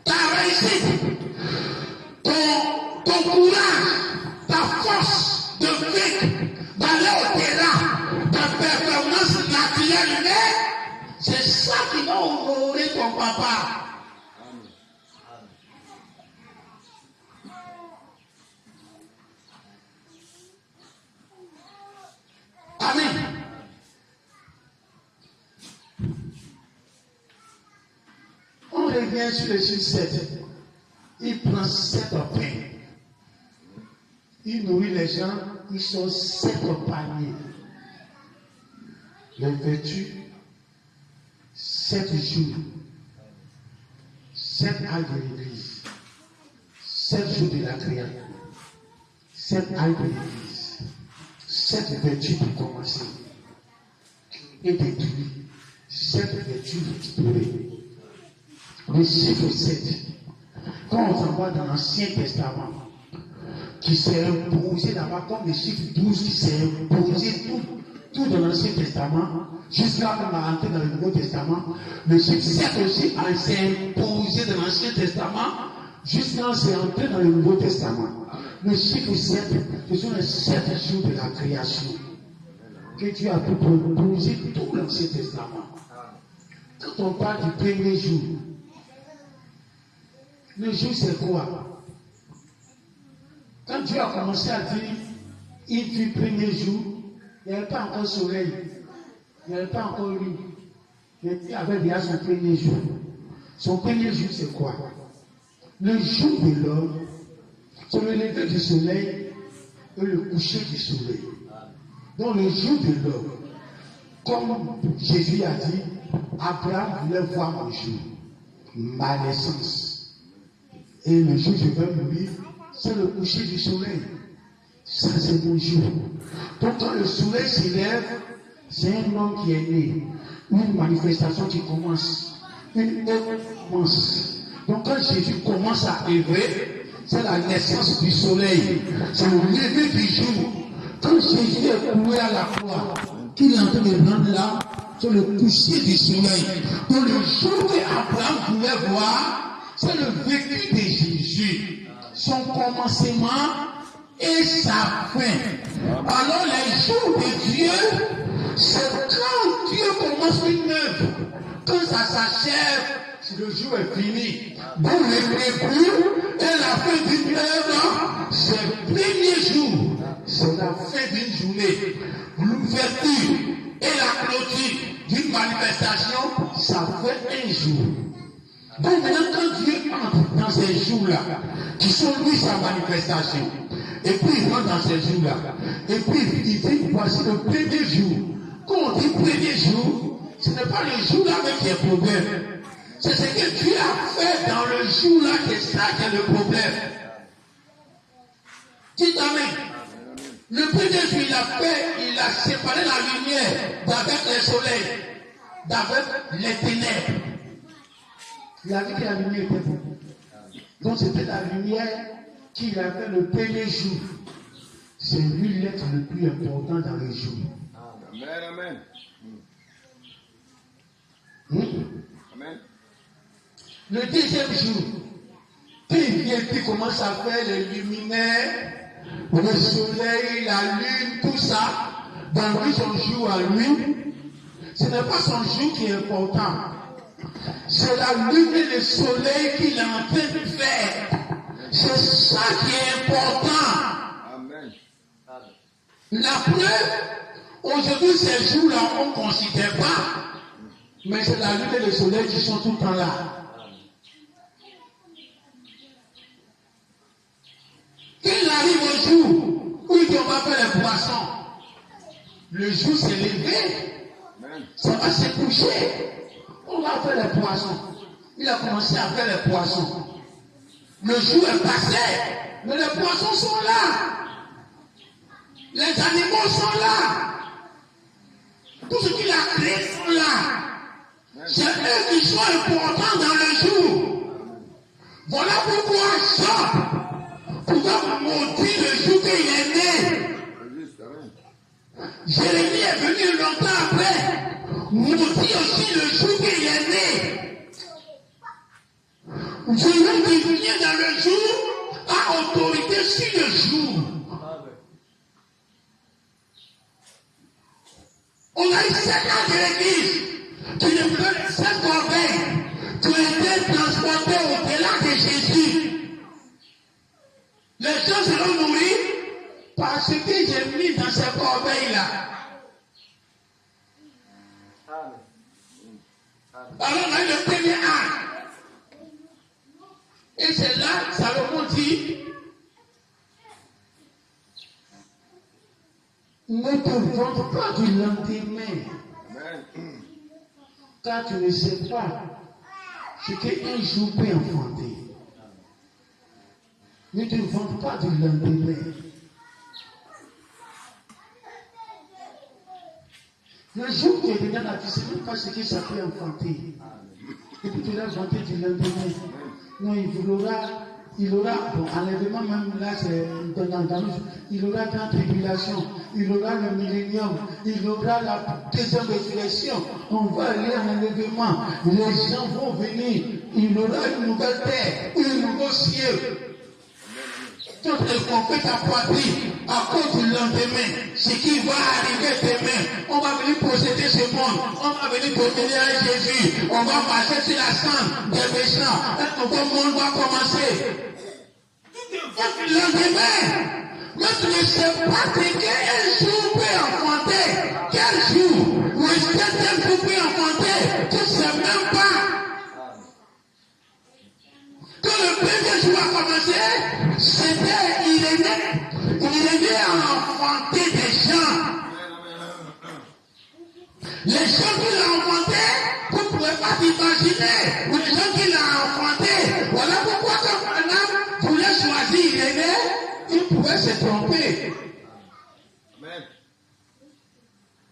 Ta réussite, ton courage, ta force de vivre, d'aller au-delà, ta performance naturelle humaine, c'est ça qui va honorer ton papa. Amen. On revient sur le chiffre 7. Il prend 7 pains. Il nourrit les gens. Ils sont 7 paniers. Les vertus, 7 jours. 7 ailes de l'église. 7 jours de la création. 7 ailes de l'église. cette vertu peut commencer et détruire cette vertu restaurée. Le chiffre 7, quand on s'en va dans l'Ancien Testament, qui s'est imposé là-bas, comme le chiffre 12 qui s'est imposé tout dans l'Ancien Testament, jusqu'à même à rentrer dans le Nouveau Testament, le chiffre 7 aussi s'est imposé dans l'Ancien Testament, jusqu'à c'est entré dans le Nouveau Testament. Le chiffre 7, ce sont les 7 jours de la création que Dieu a pu proposer tout l'Ancien Testament. Quand on parle du premier jour, le jour c'est quoi? Quand Dieu a commencé à dire, il fut le premier jour, il n'y avait pas encore soleil, il n'y avait pas encore lune. Il avait déjà son premier jour. Son premier jour c'est quoi? Le jour de l'homme, c'est le lever du soleil et le coucher du soleil. Donc le jour de l'homme, comme Jésus a dit, Abraham voulait voir mon jour, ma naissance. Et le jour où je vais mourir, c'est le coucher du soleil. Ça c'est mon jour. Donc quand le soleil s'élève, c'est un homme qui est né. Une manifestation qui commence. Une œuvre commence. Donc quand Jésus commence à œuvrer, c'est la naissance du soleil. C'est le lever du jour. Quand Jésus est couru à la croix, qu'il est en train de rendre là, c'est le coucher du soleil. Donc le jour qu'Abraham voulait voir, c'est le vécu de Jésus. Son commencement et sa fin. Alors les jours de Dieu, c'est quand Dieu commence une œuvre. Quand ça s'achève, le jour est fini. Donc le début et la fin d'une œuvre, c'est le premier jour. C'est la fin d'une journée. L'ouverture et la clôture d'une manifestation, ça fait un jour. Donc maintenant, quand Dieu entre dans ces jours-là, qui sont lui sa manifestation, et puis il rentre dans ces jours-là, et puis il dit, voici le premier jour. Quand on dit premier jour, ce n'est pas le jour-là même qui est problème. C'est ce que Dieu a fait dans le jour-là, c'est ça qui est le problème. Dites amen. Le premier jour, il a séparé la lumière d'avec le soleil, d'avec les ténèbres. Il a dit que la lumière était bonne. Donc c'était la lumière qu'il a fait le premier jour. C'est lui l'être le plus important dans le jour. Amen, amen. Amen. Le deuxième jour, quand il vient, puis commence à faire les luminaires, le soleil, la lune, tout ça, dans lui son jour à lui, ce n'est pas son jour qui est important. C'est la lune et le soleil qu'il est en train de faire. C'est ça qui est important. Amen. La preuve, aujourd'hui, ces jours-là, on ne considère pas. Mais c'est la lune et le soleil qui sont tout le temps là. Quand il arrive au jour où il dit on va faire les poissons, le jour s'est levé, ça va se coucher. On va faire les poissons. Il a commencé à faire les poissons. Le jour est passé, mais les poissons sont là. Les animaux sont là. Tout ce qu'il a créé sont là. C'est eux qui sont importants dans le jour. Voilà pourquoi Job pouvait maudire le jour qu'il est né. Jérémie est venu longtemps après, maudit aussi le jour qu'il est né. Celui qui vient dans le jour a autorité sur le jour. On a eu 7 ans de l'église qui ne veulent 7 corbeilles qui ont été transportées au-delà de Jésus. Les gens seront nourris parce que j'ai mis dans ces corbeilles-là. Alors on a eu le premier acte. Et c'est là que Salomon dit, ne te vante pas du lendemain, car tu ne sais pas ce qu'un jour peut enfanter. Ne te vante pas du lendemain. Le jour où tu es devenu la vie, ce n'est pas ce que ça peut enfanter. Et puis tu l'as vanté du lendemain. Non, il aura, bon, enlèvement même là, c'est il aura la tribulation, il aura le millénium, il aura la deuxième résurrection. On va aller en enlèvement. Les gens vont venir. Il aura une nouvelle terre, un nouveau ciel. Tout est compris ta poitrine à cause du lendemain. Ce qui va arriver demain. On va venir posséder ce monde. On va venir dominer avec Jésus. On va marcher sur la cendre des méchants. Un nouveau monde va commencer. Le lendemain. Mais tu ne sais pas que quel jour peut enfanter. Quel jour. Ou est-ce que tel jour peut enfanter. Tu ne sais même pas. Quand le premier jour a commencé, il est né à enfanter des gens. Les gens qui l'ont enfanté, vous ne pouvez pas t'imaginer. Ou les gens qui l'ont enfanté. Voilà pourquoi quand un homme voulait choisir Irénée, il pouvait se tromper.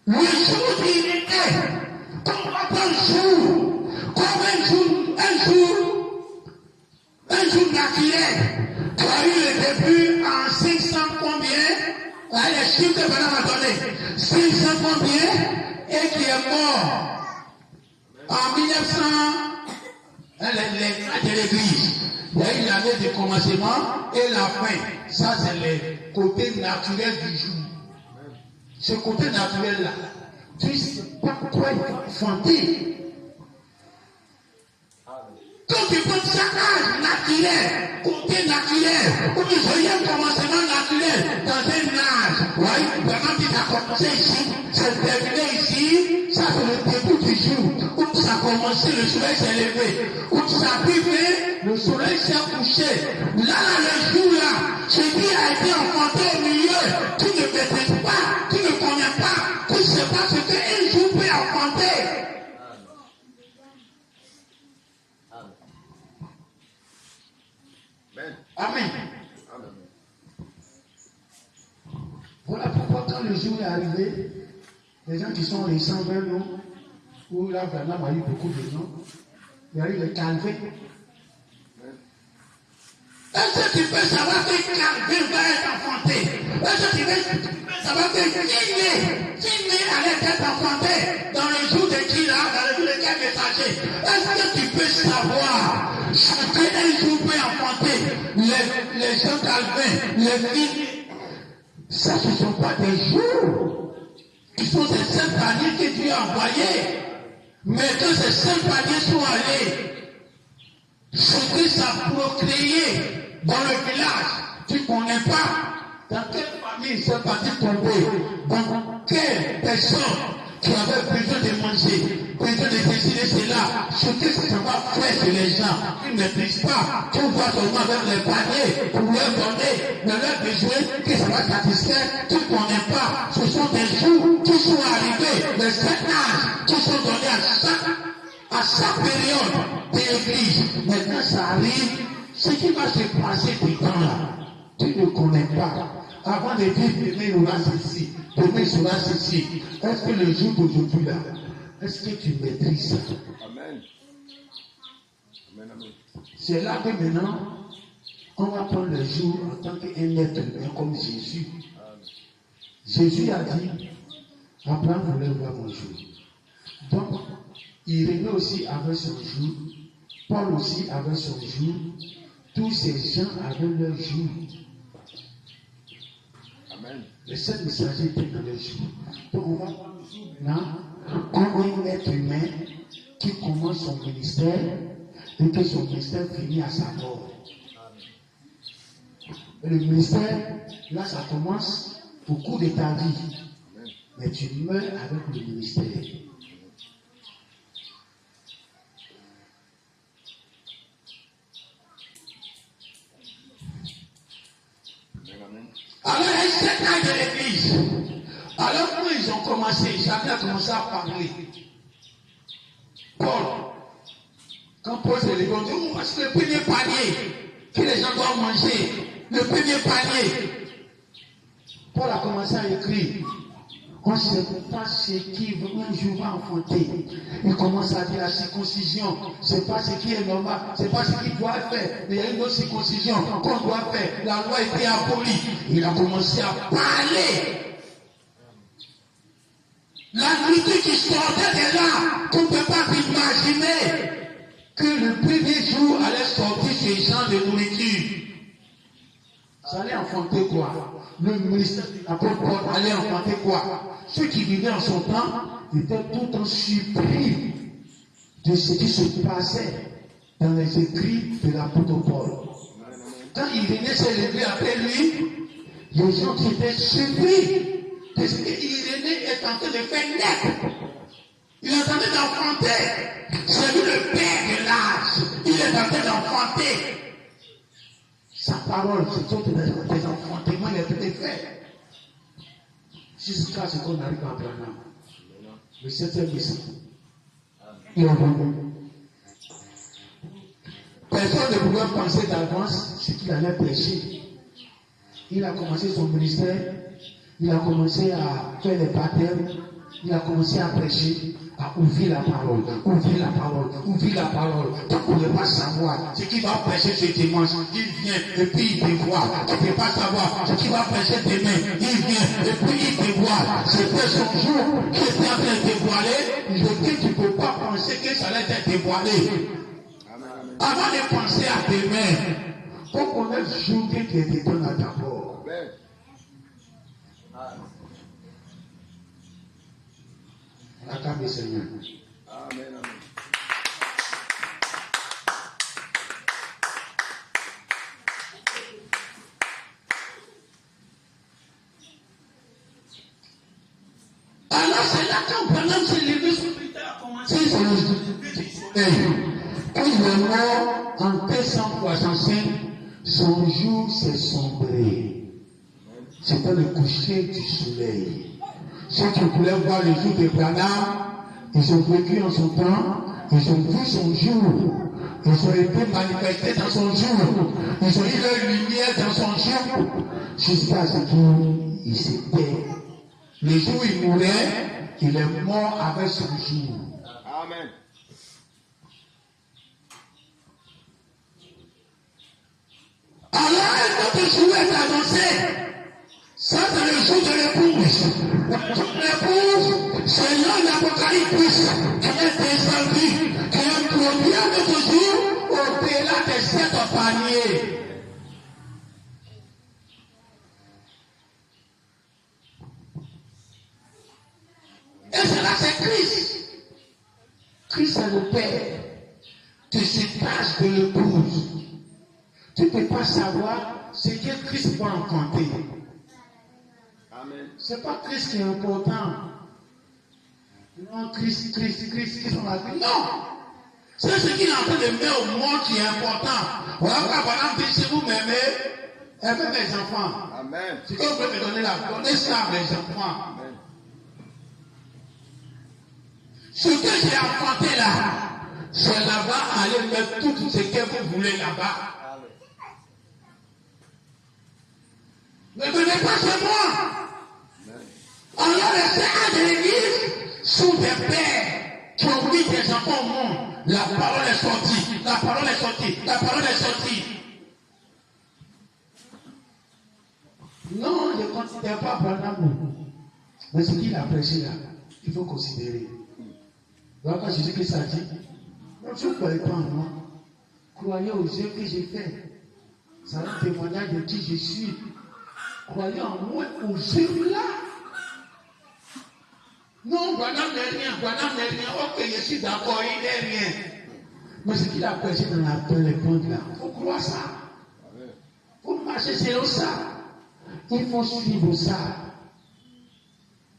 Le jour d'Irénée, comme un jour naturel, tu as eu le début en 500 combien, les chiffres que Madame a donné, 500 combien, et qui est mort en 1900, les fêtes de l'église. Il y a eu l'année de commencement et la fin. Ça, c'est le côté naturel du jour. Ce côté naturel-là, tu ne sais pas quoi enfanter. Quand tu prends chaque âge naturel, côté naturel, ou tu voyais un commencement naturel dans un âge, oui, pendant que tu as commencé ici, c'est terminé ici, ça c'est le début du jour, où ça a commencé, le soleil s'est levé, où ça a privé, le soleil s'est couché. Là, le jour là, ce qui a été enfanté au milieu, tu ne maîtrises pas, tu ne connais pas, tu ne sais pas ce qu'un jour peut enfanter. Amen. Voilà pourquoi quand le jour est arrivé, les gens qui sont les 120 noms, où là vraiment il y a eu beaucoup de noms, il y a eu le Calvin. Est-ce que tu peux savoir que Calvin va être enfanté? Est-ce que tu peux savoir que Kiné allait être enfanté dans le jour de qui là, dans le jour de quel messager? Est-ce que tu peux savoir ce qu'un jour peut enfanter? Les gens Calvin, les filles, ça ce ne sont pas des jours. Ils sont ces 5 paniers que Dieu a envoyés. Mais quand ces 5 paniers sont allés, ce que ça a procréé dans le village, tu ne connais pas. Dans quelle famille ces partis tomber? Dans quelle personne qui avait besoin de manger, besoin de décider cela, ce que ça va faire sur les gens, ils ne maîtrisent pas. Tu vois seulement avec les paniers pour leur donner, mais leur besoin que ça va satisfaire, tu ne connais pas. Ce sont des jours qui sont arrivés, les 7 âges qui sont donnés à chaque période de l'église. Maintenant ça arrive, ce qui va se passer dedans là, tu ne connais pas. Avant de dire demain il aura ceci, demain il sera ceci. Est-ce que le jour d'aujourd'hui là, est-ce que tu maîtrises ça? Amen. Amen, amen. C'est là que maintenant, on va prendre le jour en tant qu'un être humain comme Jésus. Jésus a dit, Abraham voulait voir mon jour. Donc, Irénée aussi avait son jour, Paul aussi avait son jour, tous ces gens avaient leur jour. Amen. Les 7 messagers étaient dans leur jour. Donc, on va voir maintenant comme un être humain qui commence son ministère et que son ministère finit à sa mort. Et le ministère, là, ça commence au cours de ta vie. Mais tu meurs avec le ministère. Alors, il y a 7 ans de l'église. Alors, quand ils ont commencé, chacun a commencé à parler. Paul, quand Paul s'est levé, on dit, oh, c'est le premier panier que les gens doivent manger. Le premier panier. Paul a commencé à écrire. On ne sait pas ce qui un jour va enfanter. Il commence à dire la circoncision. C'est pas ce qui est normal. C'est pas ce qu'il doit faire. Mais il y a une autre circoncision qu'on doit faire. La loi était abolie. Il a commencé à parler. La nourriture qui sortait de là, qu'on ne peut pas imaginer que le premier jour allait sortir ce genre de nourriture. Ça allait enfanter quoi? Le ministère de l'apôtre Paul allait enfanter quoi? Ceux qui vivaient en son temps étaient tout le temps surpris de ce qui se passait dans les écrits de l'apôtre Paul. Quand il venait s'élever après lui, les gens étaient surpris de ce qu'Irénée est en train de faire naître. Il est en train d'enfanter. C'est lui le père de l'âge. Il est en train d'enfanter. Sa parole, c'est tout des enfantements, il a tout fait. Jusqu'à ce qu'on arrive à Abraham. Le 7e mission. Il est revenu. Personne ne pouvait penser d'avance ce qu'il allait prêcher. Il a commencé son ministère. Il a commencé à faire les baptêmes. Il a commencé à prêcher, à ouvrir la parole, ouvrir la parole, ouvrir la parole. Tu ne pouvais pas savoir ce qu'il va prêcher ce dimanche. Il vient et puis il te voit. Tu ne peux pas savoir ce qu'il va prêcher demain. Il vient et puis il te voit. C'était son jour qui était en train de dévoiler. Ce que tu ne peux pas penser que ça allait être dévoilé. Avant de penser à demain, il faut connaître le jour que tu étais là d'abord. Acclamez le Seigneur. Amen, amen. Alors c'est là quand Branham s'est levé sur Twitter a commencé son quand il est mort en 265, son jour s'est sombré. C'était le coucher du soleil. Ceux qui voulaient voir le jour de Branham, ils ont vécu en son temps, ils ont vu son jour, ils ont été manifestés dans son jour, ils ont eu leur lumière dans son jour, jusqu'à ce qu'il s'était. Le jour où il mourait, il est mort avec son jour. Amen. Alors, un autre jour est annoncé. Ça, c'est le jour de l'épouse. L'épouse, c'est l'homme d'Apocalypse qui est descendu, qui est introduit à notre jour au-delà des 7 paniers. Et c'est là, c'est Christ. Christ est le Père de cette tâche de l'épouse. Tu ne peux pas savoir ce que Christ va enfanter. Ce n'est pas Christ qui est important. Non, Christ, on a dit. Non! C'est ce qu'il est en train de mettre au monde qui est important. Voilà pourquoi Abraham dit, si vous m'aimez, aimez mes enfants. Amen. Si vous pouvez me donner donnez ça à mes enfants. Amen. Ce que j'ai enfanté là, c'est là-bas, allez mettre tout ce que vous voulez là-bas. Ne venez pas chez moi. On a laissé à l'église sous des pères qui ont mis des enfants au monde. La parole est sortie, la parole est sortie, la parole est sortie. Non, je ne considère pas Branham. Mais ce qu'il a prêché là, il faut considérer. Voilà quand Jésus Christ a dit, non, je ne croyez pas en moi. Croyez aux yeux que j'ai fait. Ça rend témoignage de qui je suis. Croyez en moi aux yeux là. Non, Branham n'est rien, Branham n'est rien. Ok, je suis d'accord, il n'est rien. Mais ce qu'il a prêché dans les ponts là, il faut croire ça. Il faut marcher selon ça. Il faut suivre ça.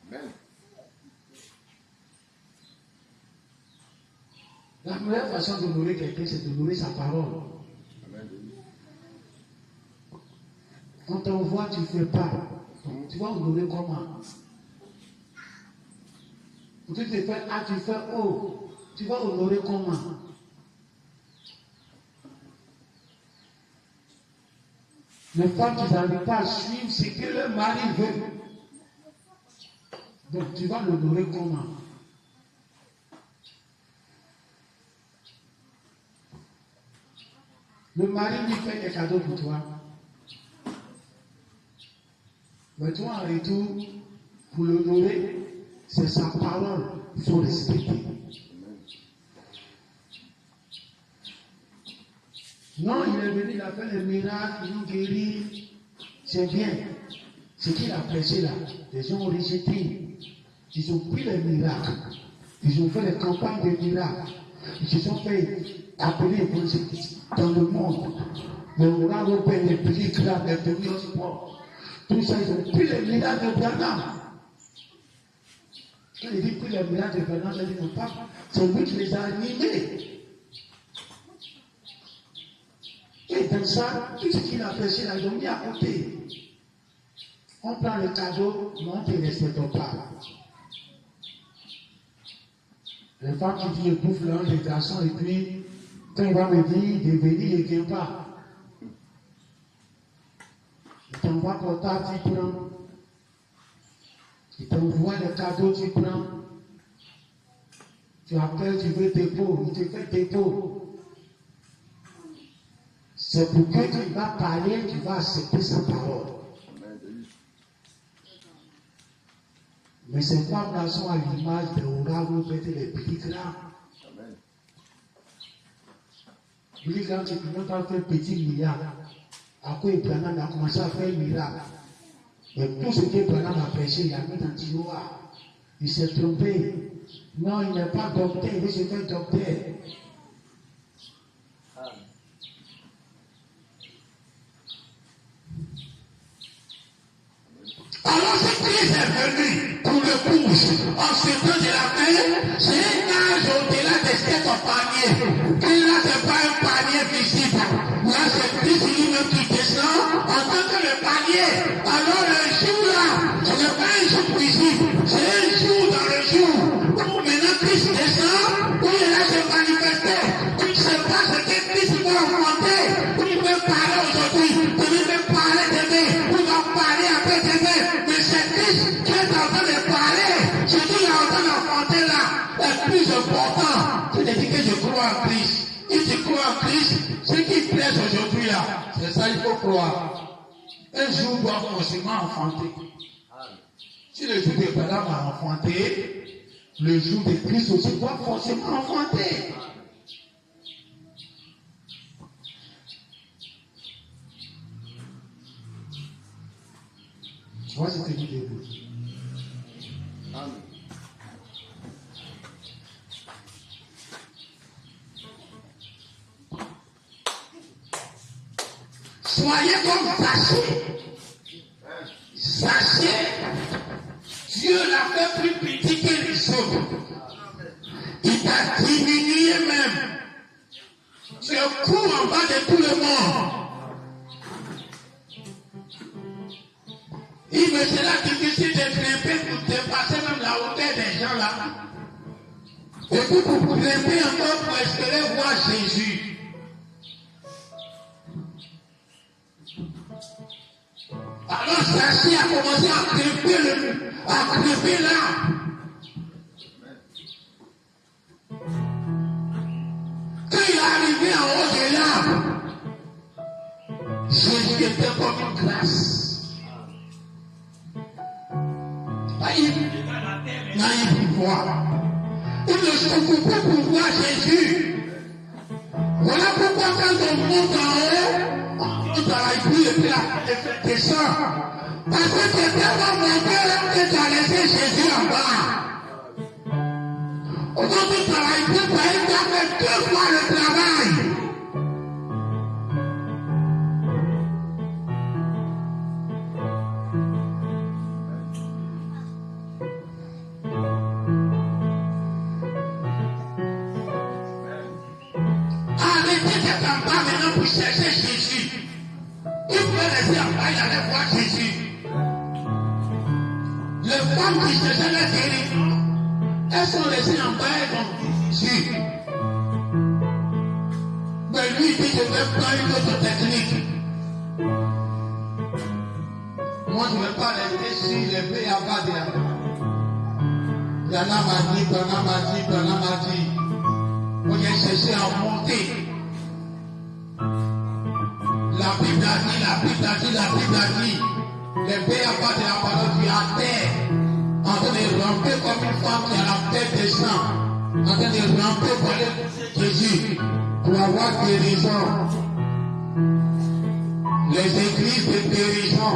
Amen. La meilleure façon d'honorer quelqu'un, c'est d'honorer sa parole. Amen. Quand on voit, tu ne fais pas. Tu vas honorer comment? Tu te fais A, tu fais O. Tu vas honorer comment? Les femmes qui n'arrivent pas à suivre ce que leur mari veut. Donc tu vas l'honorer comment? Le mari lui fait des cadeaux pour toi. Mais toi, en retour, pour l'honorer, c'est sa parole, il faut respecter. Non, il est venu, il a fait les miracles, il nous guérit. C'est bien. Ce qu'il a prêché là, les gens ont rejeté. Ils ont pris les miracles. Ils ont fait les campagnes de miracles. Ils se sont fait appeler dans le monde. Les oracles, les publics là, les premiers sports. Tout ça, ils ont pris les miracles de Branham. Quand il dit pris les miracles de Branham, il dit non pas. C'est lui qui les a animés. Et dans ça, tout ce qu'il a prêché là, ils ont mis à côté. On prend le cadeau, mais on ne te respecte pas. Les femmes qui disent bouffe l'un des garçons, et puis, quand il va me dire de venir, il ne vient pas. Il t'envoie portable, tu prends. Il t'envoie le cadeau, tu prends. Tu appelles, tu veux dépôt, il te fait dépôt. C'est pour que quand il va parler, tu vas accepter sa parole. Mais ces femmes-là sont à l'image des oracles, les pilgrims. Pilgrims, c'est qu'ils n'ont pas fait petit miracle. Après, Branham a commencé à faire un miracle. Et tout ce que Branham a prêché, il a mis dans le tiroir. Il s'est trompé. Non, il n'est pas docteur, il veut se faire docteur. Alors ce Christ est venu pour le couche en ce temps de la paix, c'est un âge au-delà de cet panier. Et là, ce n'est pas un panier visible. Là, c'est Christ lui-même qui descend en tant que le panier. Alors le jour là, ce n'est pas un jour visible, c'est un jour dans le jour où maintenant Christ descend, où il est là se manifester. Tu ne sais pas ce que Christ va affronter. Où il peut parler aujourd'hui, il peut parler demain, il va parler après demain. Mais c'est Christ qui est en train de parler. Ce qu'il est en train d'affronter là est plus important. Tu te dis que je crois en Christ. Si tu crois en Christ, ce qui plaît aujourd'hui là, c'est ça il faut croire. Un jour doit forcément enfanter. Si le jour de Branham a enfanté, le jour de Christ aussi doit forcément enfanter. Tu vois ce que je dis. Amen. Soyez comme Zachée. Zachée, Dieu l'a fait plus petit que les autres. Il t'a diminué même. Tu cours en bas de tout le monde. Il me sera difficile de grimper pour dépasser même la hauteur des gens là. Et puis pour grimper encore pour espérer voir Jésus. Alors Zachée a commencé à grimper là. Quand il est arrivé en haut de l'arbre, Jésus était comme une glace. Il voir. Il ne se coupe pas pour voir Jésus. Voilà pourquoi quand on monte en haut, on travaille plus et puis la descend. Parce que tu es tellement monté que tu as laissé Jésus en bas. Aujourd'hui, tu travailles plus pour aller faire 2 fois le travail. Pour chercher Jésus. Il pouvait laisser en bas, il allait voir Jésus. Les femmes qui cherchaient la guérison, elles sont laissées en bas, elles vont Jésus. Mais lui dit, je vais prendre une autre technique. Moi, je ne vais pas rester sur les béabas de la Bernard m'a dit. Moi j'ai cherché à monter. La Bible a dit. Les béats de la parole qui à terre, en train de ramper comme une femme qui a la tête des sangs, en train de ramper pour aller Jésus, pour avoir guérison. Les églises de guérison,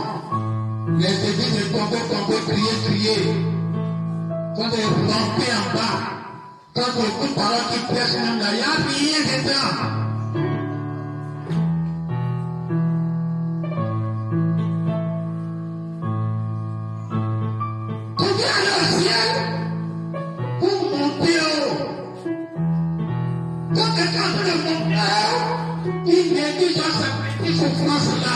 les églises de tomber, crier. Quand ils ramper en bas, quand on écoute parole qui prêche même là, il n'y a rien dedans. Il néglige cette petite souffrance-là.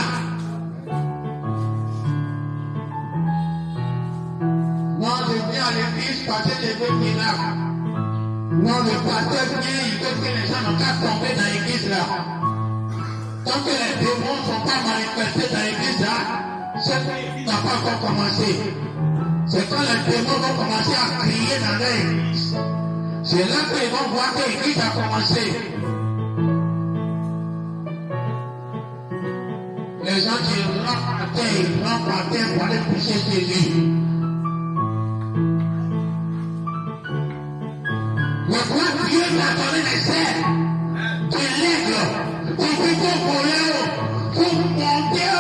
Non, je viens à l'église parce que je veux miracle. Non, le pasteur vient, il veut que les gens n'ont qu'à tomber dans l'église-là. Tant que les démons ne sont pas manifestés dans l'église-là, cette église n'a pas encore commencé. C'est quand les démons vont commencer à crier dans leur église. C'est là qu'ils vont voir que l'église a commencé. Les gens qui rentrent à terre pour aller pousser Jésus. Mais quand Dieu t'a donné les ailes, tu l'aigle, tu peux voler, tu peux monter.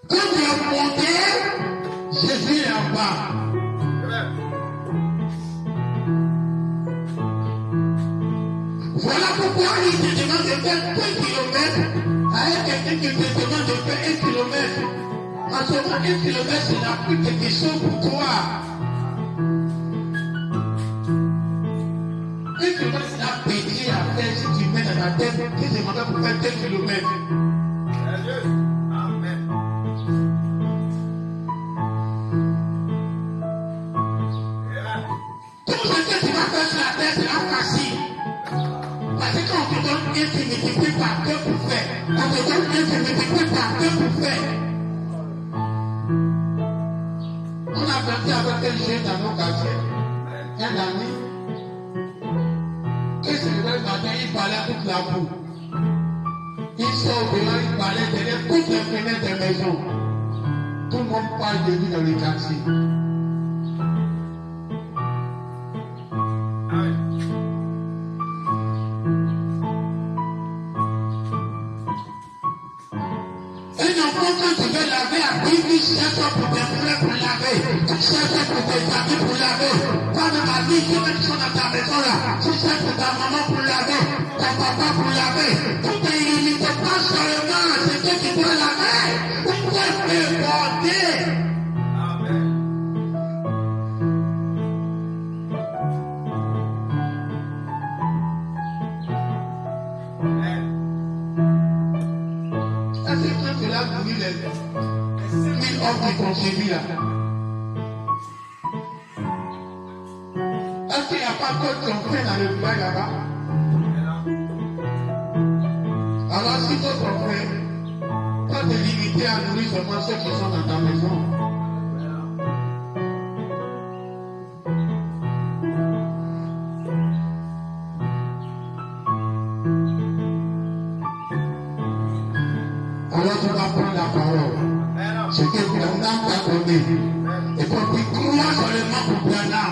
Quand tu es monté, Jésus est en bas. Voilà pourquoi il te demande de faire 2 kilomètres avec quelqu'un qui te demande de faire 1 kilomètre. En ce moment, 1 kilomètre, ce n'a plus quelque chose pour toi. 1 kilomètre, c'est la petit à faire si tu mets dans ta tête qui te demande pour faire 2 kilomètres. Amen. Tout ce que tu vas faire sur la terre, c'est la facile. Parce que quand on te donne 1, tu multiplies par 2 pour faire. On te donne 1, tu multiplies par 2 pour faire. On a grandi avec un jeune dans nos quartiers, un ami. Qu'est-ce que le matin, il parlait toute la boue. Il sort dehors, il parlait derrière toutes les fenêtres des maisons. Tout le monde parle de lui dans le quartier. Quand tu veux laver à Bible, cherche pour tes frères pour laver, cherche pour tes amis pour laver, pas de ma vie, ceux qui sont dans ta maison là, tu cherches pour ta maman pour laver, ton papa pour laver, tout est illimité, pas seulement ce que tu dois laver, tu dois déborder. Amen. Est-ce que quand tu l'as voulu les 5000 hommes qui contribuent là? Est-ce qu'il n'y a pas d'autres qui ont fait dans le village là-bas? Alors si d'autres ont fait, toi t'es limité à nourrir seulement ceux qui sont dans ta maison. Alors tu vas prendre la parole. Ce que Branham t'a donné. Et quand tu crois seulement pour Branham,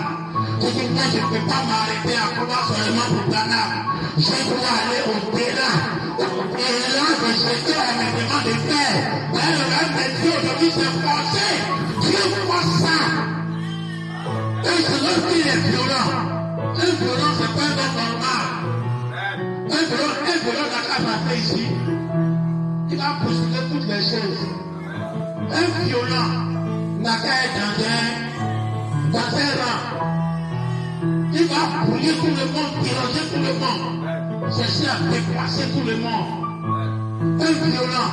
tu dis moi je ne peux pas m'arrêter à croire seulement pour Branham. Je dois aller au-delà. Au-delà de ce qu'elle me demande de faire. Mais le rêve de Dieu aujourd'hui c'est forcé. Dieu croit ça. Et c'est lorsqu'il est violent. Un violent c'est pas un homme normal. Un violent n'a qu'à passer ici. Il va bousculer toutes les choses. Un violent n'a qu'à être dans un rang. Il va brouiller tout le monde, déranger tout le monde, chercher à dépasser tout le monde. Un violent,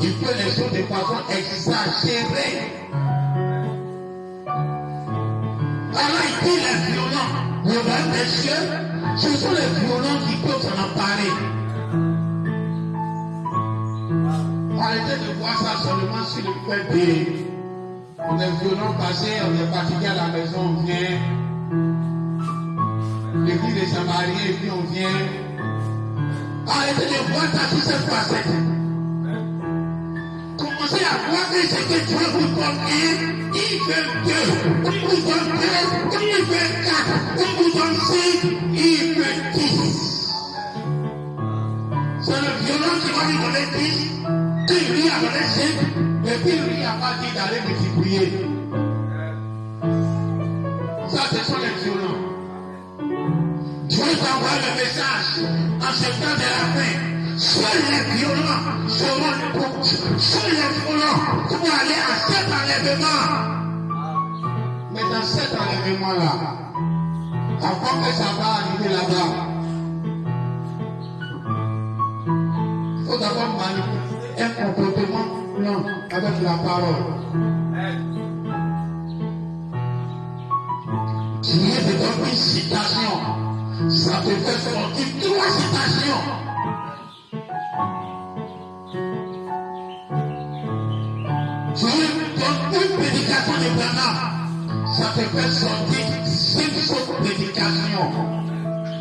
il fait les choses de façon exagérée. Alors il dit les violents, le rêve des cieux, ce sont les violents qui peuvent s'en emparer. Arrêtez de voir ça seulement sur le fait de on est violent passé, on est fatigué à la maison, on vient. L'église des Samariens, et puis on vient. Arrêtez de voir ça sur cette facette. Commencez à voir que ce que Dieu vous donne, il fait 2, il vous donne 3, il fait 4, il vous donne 5, il fait 10. C'est le violent qui va lui donner 10, qui lui a donné 5, et puis lui a pas dit d'aller multiplier. Ça, ce sont les violents. Dieu t'envoie le message en ce temps de la fin. Seuls les violents seront seuls les violents pour aller à cet enlèvement. Mais dans cet enlèvement-là, avant que ça va arriver là-bas, il faut d'abord manipuler un comportement blanc avec la parole. Dieu te donne une citation, ça te fait sortir 3 citations. Dieu donne une prédication de Branham, ça te fait sortir 5 autres prédications.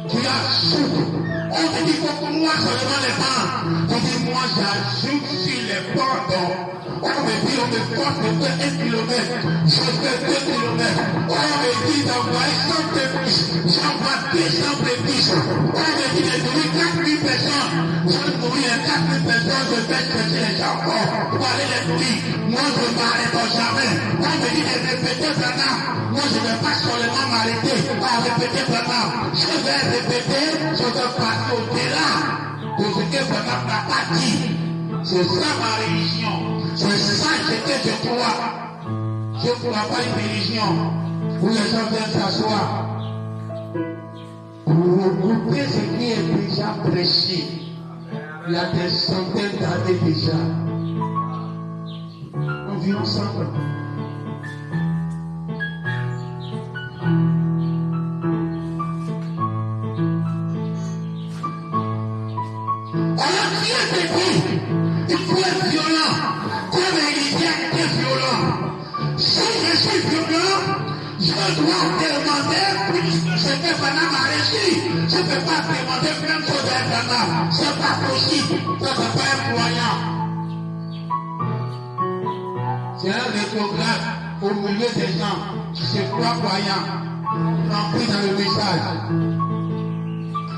Tu ajoutes. On te dit que moi seulement les bancs. Tu dis moi j'ajoute sur les bancs. On me dit on me force de faire 1 kilomètre. Je fais 2 kilomètres. On me dit d'envoyer 100 brebis. J'envoie 200 brebis. On me dit de nourrir 4000 personnes. Je nourris les 4000 personnes. Je fais chercher les gens pour aller les nourrir. Moi je ne m'arrête jamais. On me dit de répéter maintenant. Moi je ne vais pas seulement m'arrêter à répéter maintenant. Je vais répéter. Je vais passer au-delà de ce que Branham n'a pas dit. C'est ça ma religion. C'est ça ce que je crois. Je ne crois pas une religion où les gens viennent s'asseoir pour regrouper ce qui est déjà prêché. Il y a des centaines d'années déjà. On vit ensemble. Alors Dieu te dit, il faut être violent, comme Élisée était violent. Si je suis violent, je dois demander plus que ce que Branham a reçu. Je ne peux pas demander plein de choses à Branham. Ce n'est pas possible. Ça ne peut pas être croyant. C'est un rétrograde au milieu des gens qui se croient croyants, remplis dans le message.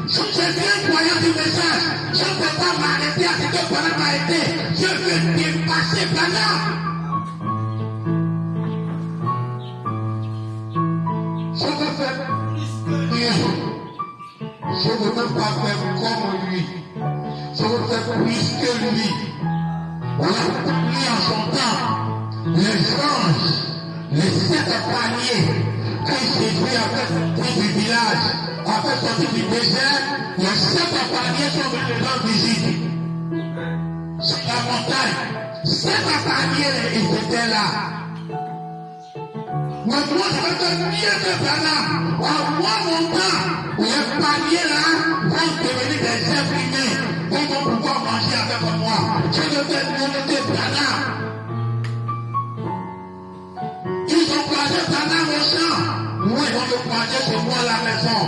Si je viens croyant du message, je ne peux pas m'arrêter à ce que Branham a été. Je veux dépasser Branham. Je veux faire plus que lui. Je ne veux même pas faire comme lui. Je veux faire plus que lui. On a parlé en son temps. Les anges, les 7 paniers que Jésus a fait sortir du village, a fait sortir du désert, les 7 paniers sont venus les rendre visite. Sur la montagne, 7 paniers, ils étaient là. Mais moi, je vais faire mieux que Branham. En moi, mon temps, les paniers là vont devenir des êtres humains. Ils vont pouvoir manger avec moi. Je vais faire mieux que Branham. Ils ont placé Branham au champ. Moi, ils vont me placer chez moi à la maison.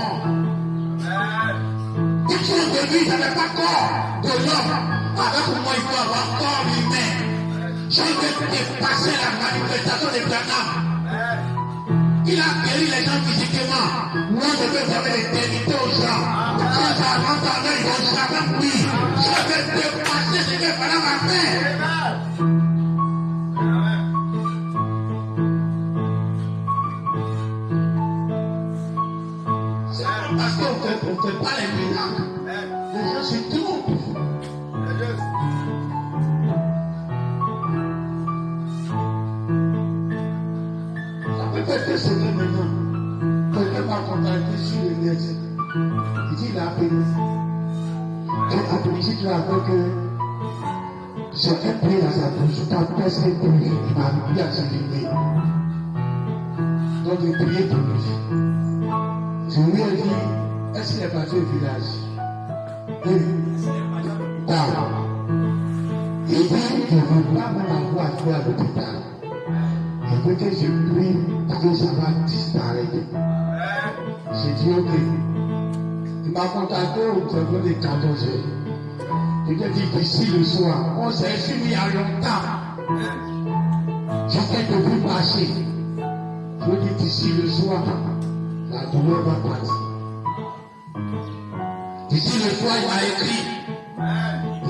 Ils sont venus, ils n'avaient pas corps de l'homme. Avec moi, il faut avoir corps humain. Je vais dépasser la manifestation de Branham. Il a guéri les gens physiquement. Moi, je vais donner l'éternité aux gens. Quand ça rentre en eux, ils vont jamais mourir. Je vais dépasser ce que Branham a fait. Parce qu'on ne fait pas les miracles. Les gens se trompent. Ça peut faire 2 semaines maintenant. Quelqu'un m'a contacté sur le net. Il dit il a appelé. Après, tu as avec c'est un prix à sa bouche. Pas presque un prix. Il m'a appris à se lever. Donc, il priait pour lui. Je lui ai dit, est-ce qu'il est parti au village? Il Il dit, je ne veux pas même avoir à l'hôpital. Il veut que je prie pour que ça va disparaître. J'ai dit, ok. Il m'a contacté au téléphone de 14 heures. Il m'a dit, d'ici le soir, on s'est suivi il y a longtemps. J'essaie de plus marcher. Je lui dis, d'ici le soir, la douleur va partir. D'ici le soir, il m'a écrit.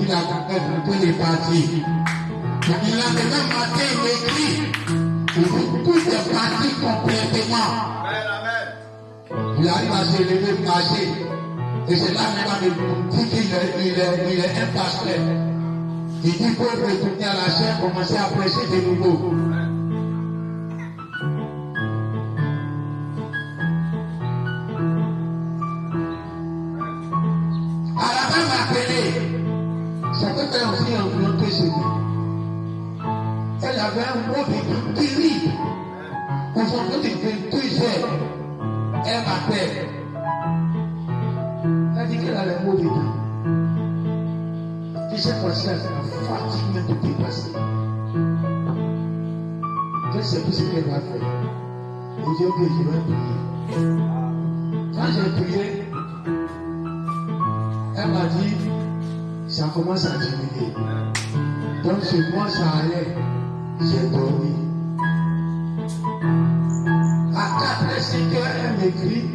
Il a compris les parties. Donc il a même matin, il écrit. Il dit tout est parti complètement. Il arrive à se lever, marcher. Et c'est là qu'il me dit qu'il est un pasteur. Il dit qu'il faut retourner à la chair, commencer à prêcher de nouveau. À la fin, m'a appelé. Ça peut faire aussi environ 2 semaines. Elle avait un mot de terrible. Aujourd'hui, de 22 heures, elle m'appelle. Elle a dit qu'elle a le mot dedans. Et cette fois-ci, elle a fatigue même de dépasser. Je ne sais plus ce qu'elle va faire. Elle dit, ok, je vais prier. Quand j'ai prié, elle m'a dit, ça commence à diminuer. Donc chez moi, ça allait. J'ai dormi. À 4 et 5 heures, elle m'écrit.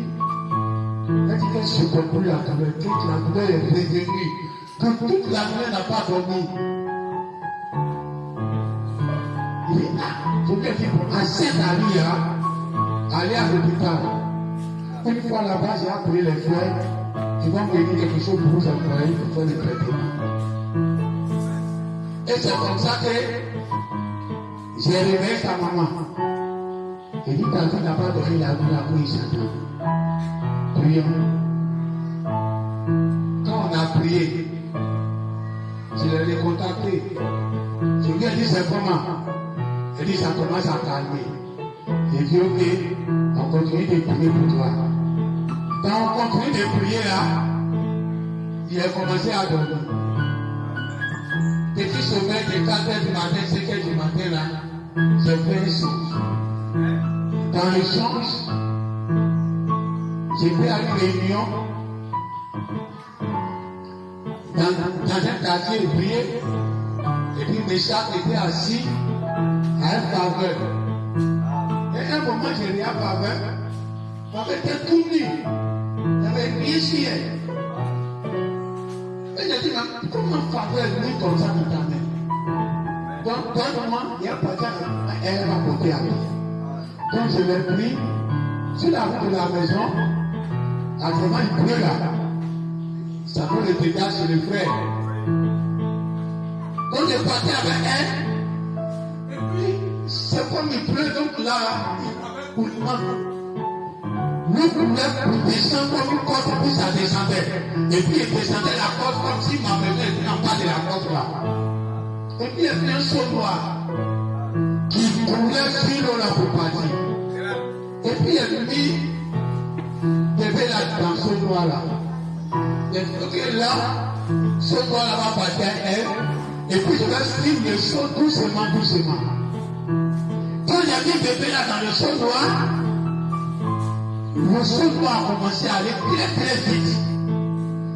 Elle dit qu'elle ne supporte plus la douleur. Toute la douleur est revenue. Que toute la nuit n'a pas dormi. Il dit, je lui ai dit, à 7 aller à l'hôpital. Une fois là-bas, j'ai appelé les frères. Ils vont me dire quelque chose pour vous employer pour faire le traitement. Et c'est comme ça que j'ai réveillé sa maman. Il dit, ta fille n'a pas dormi la nuit, la nuit, Satan. Prions. Quand on a prié, je l'ai contacté. Je lui ai dit, c'est comment? Il dit, ça commence à calmer. J'ai dit, ok, on continue de prier pour toi. Quand on continue de prier là, il a commencé à dormir. Petit sommeil de 4h du matin, 5h du matin là, j'ai fait un songe. Dans le songe, j'étais à une réunion dans un quartier prié, et puis Méchak était assis à un faveur. Et à un moment, j'ai rien à faveur. Faveur était tout nu. Il avait rien sur elle. Et j'ai dit, comment faveur lui comme ça dans ta main? Donc, donne-moi, il y a pas qu'à elle va porter à lui. Donc, je l'ai pris sur la route de la maison. Actuellement, il pleut là. Ça vaut le dégât sur le frère. Donc, je partais avec elle. Et puis, c'est comme il pleut, donc là, il avait coulement. Nous voulons pour descendre comme une côte, puis ça descendait. Et puis, il descendait la côte comme si ma maison était en bas de la côte là. Et puis, il y avait un saut noir qui coulait sur la pour partir. Et puis, il a mis bébé là dans ce noir là. Et ok, là, ce noir là va partir à elle. Et puis, je vais suivre le saut doucement, doucement. Quand il a mis bébé là dans le saut noir, le saut noir a commencé à aller très très vite.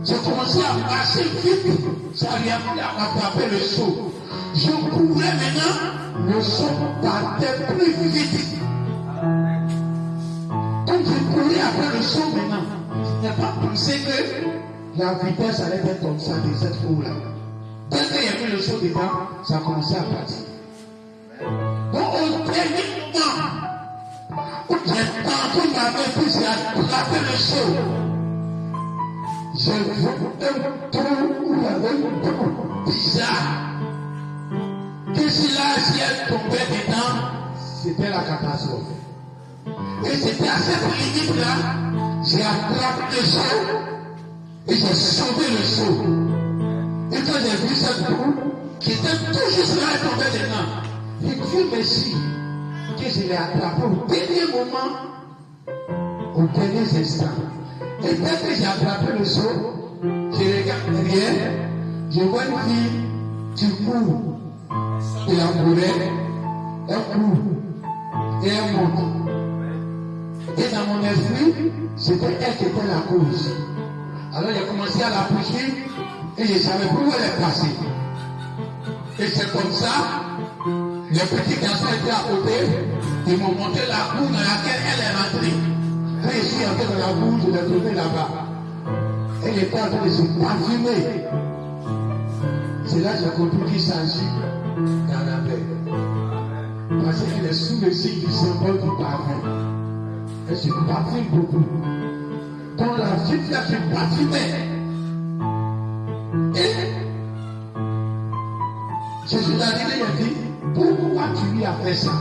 J'ai commencé à marcher vite. J'arrivais à rattraper le saut. Je courais maintenant, le saut partait plus vite. Quand je courais après le saut maintenant, je n'ai pas pensé que la vitesse allait être comme ça de cette foule-là. Dès qu'il y avait le saut dedans, ça a commencé à partir. Donc au dernier moment, j'ai tendu ma main puis j'ai attrapé le saut. J'ai vu un trou où il y avait une trou bizarre. Que si là, si elle tombait dedans, c'était la catastrophe. Et c'était à cette limite-là, j'ai attrapé le saut et j'ai sauvé le saut. Et quand j'ai vu cette trou, qui était tout juste là et tombée dedans, j'ai dit Dieu merci que je l'ai attrapé au dernier moment, au dernier instant. Et dès que j'ai attrapé le saut, je regarde derrière, je vois une fille tu cours. Il a mouru, un court et un monte. Et dans mon esprit, c'était elle qui était la cause. Alors j'ai commencé à la poursuivre et je savais plus où elle est passée. Et c'est comme ça, les petits garçons étaient à côté, ils m'ont montré la cour dans laquelle elle est rentrée. Quand je suis entré dans la cour, je l'ai trouvée là-bas. Elle était en train de se parfumer. C'est là que j'ai compris qu'il s'agit d'un appel. Parce qu'elle est sous le signe du symbole du parfum. Elle se parfume beaucoup. Dans la vie, elle se parfumait. Et Jésus l'a dit, il a dit, pourquoi tu lui as fait ça?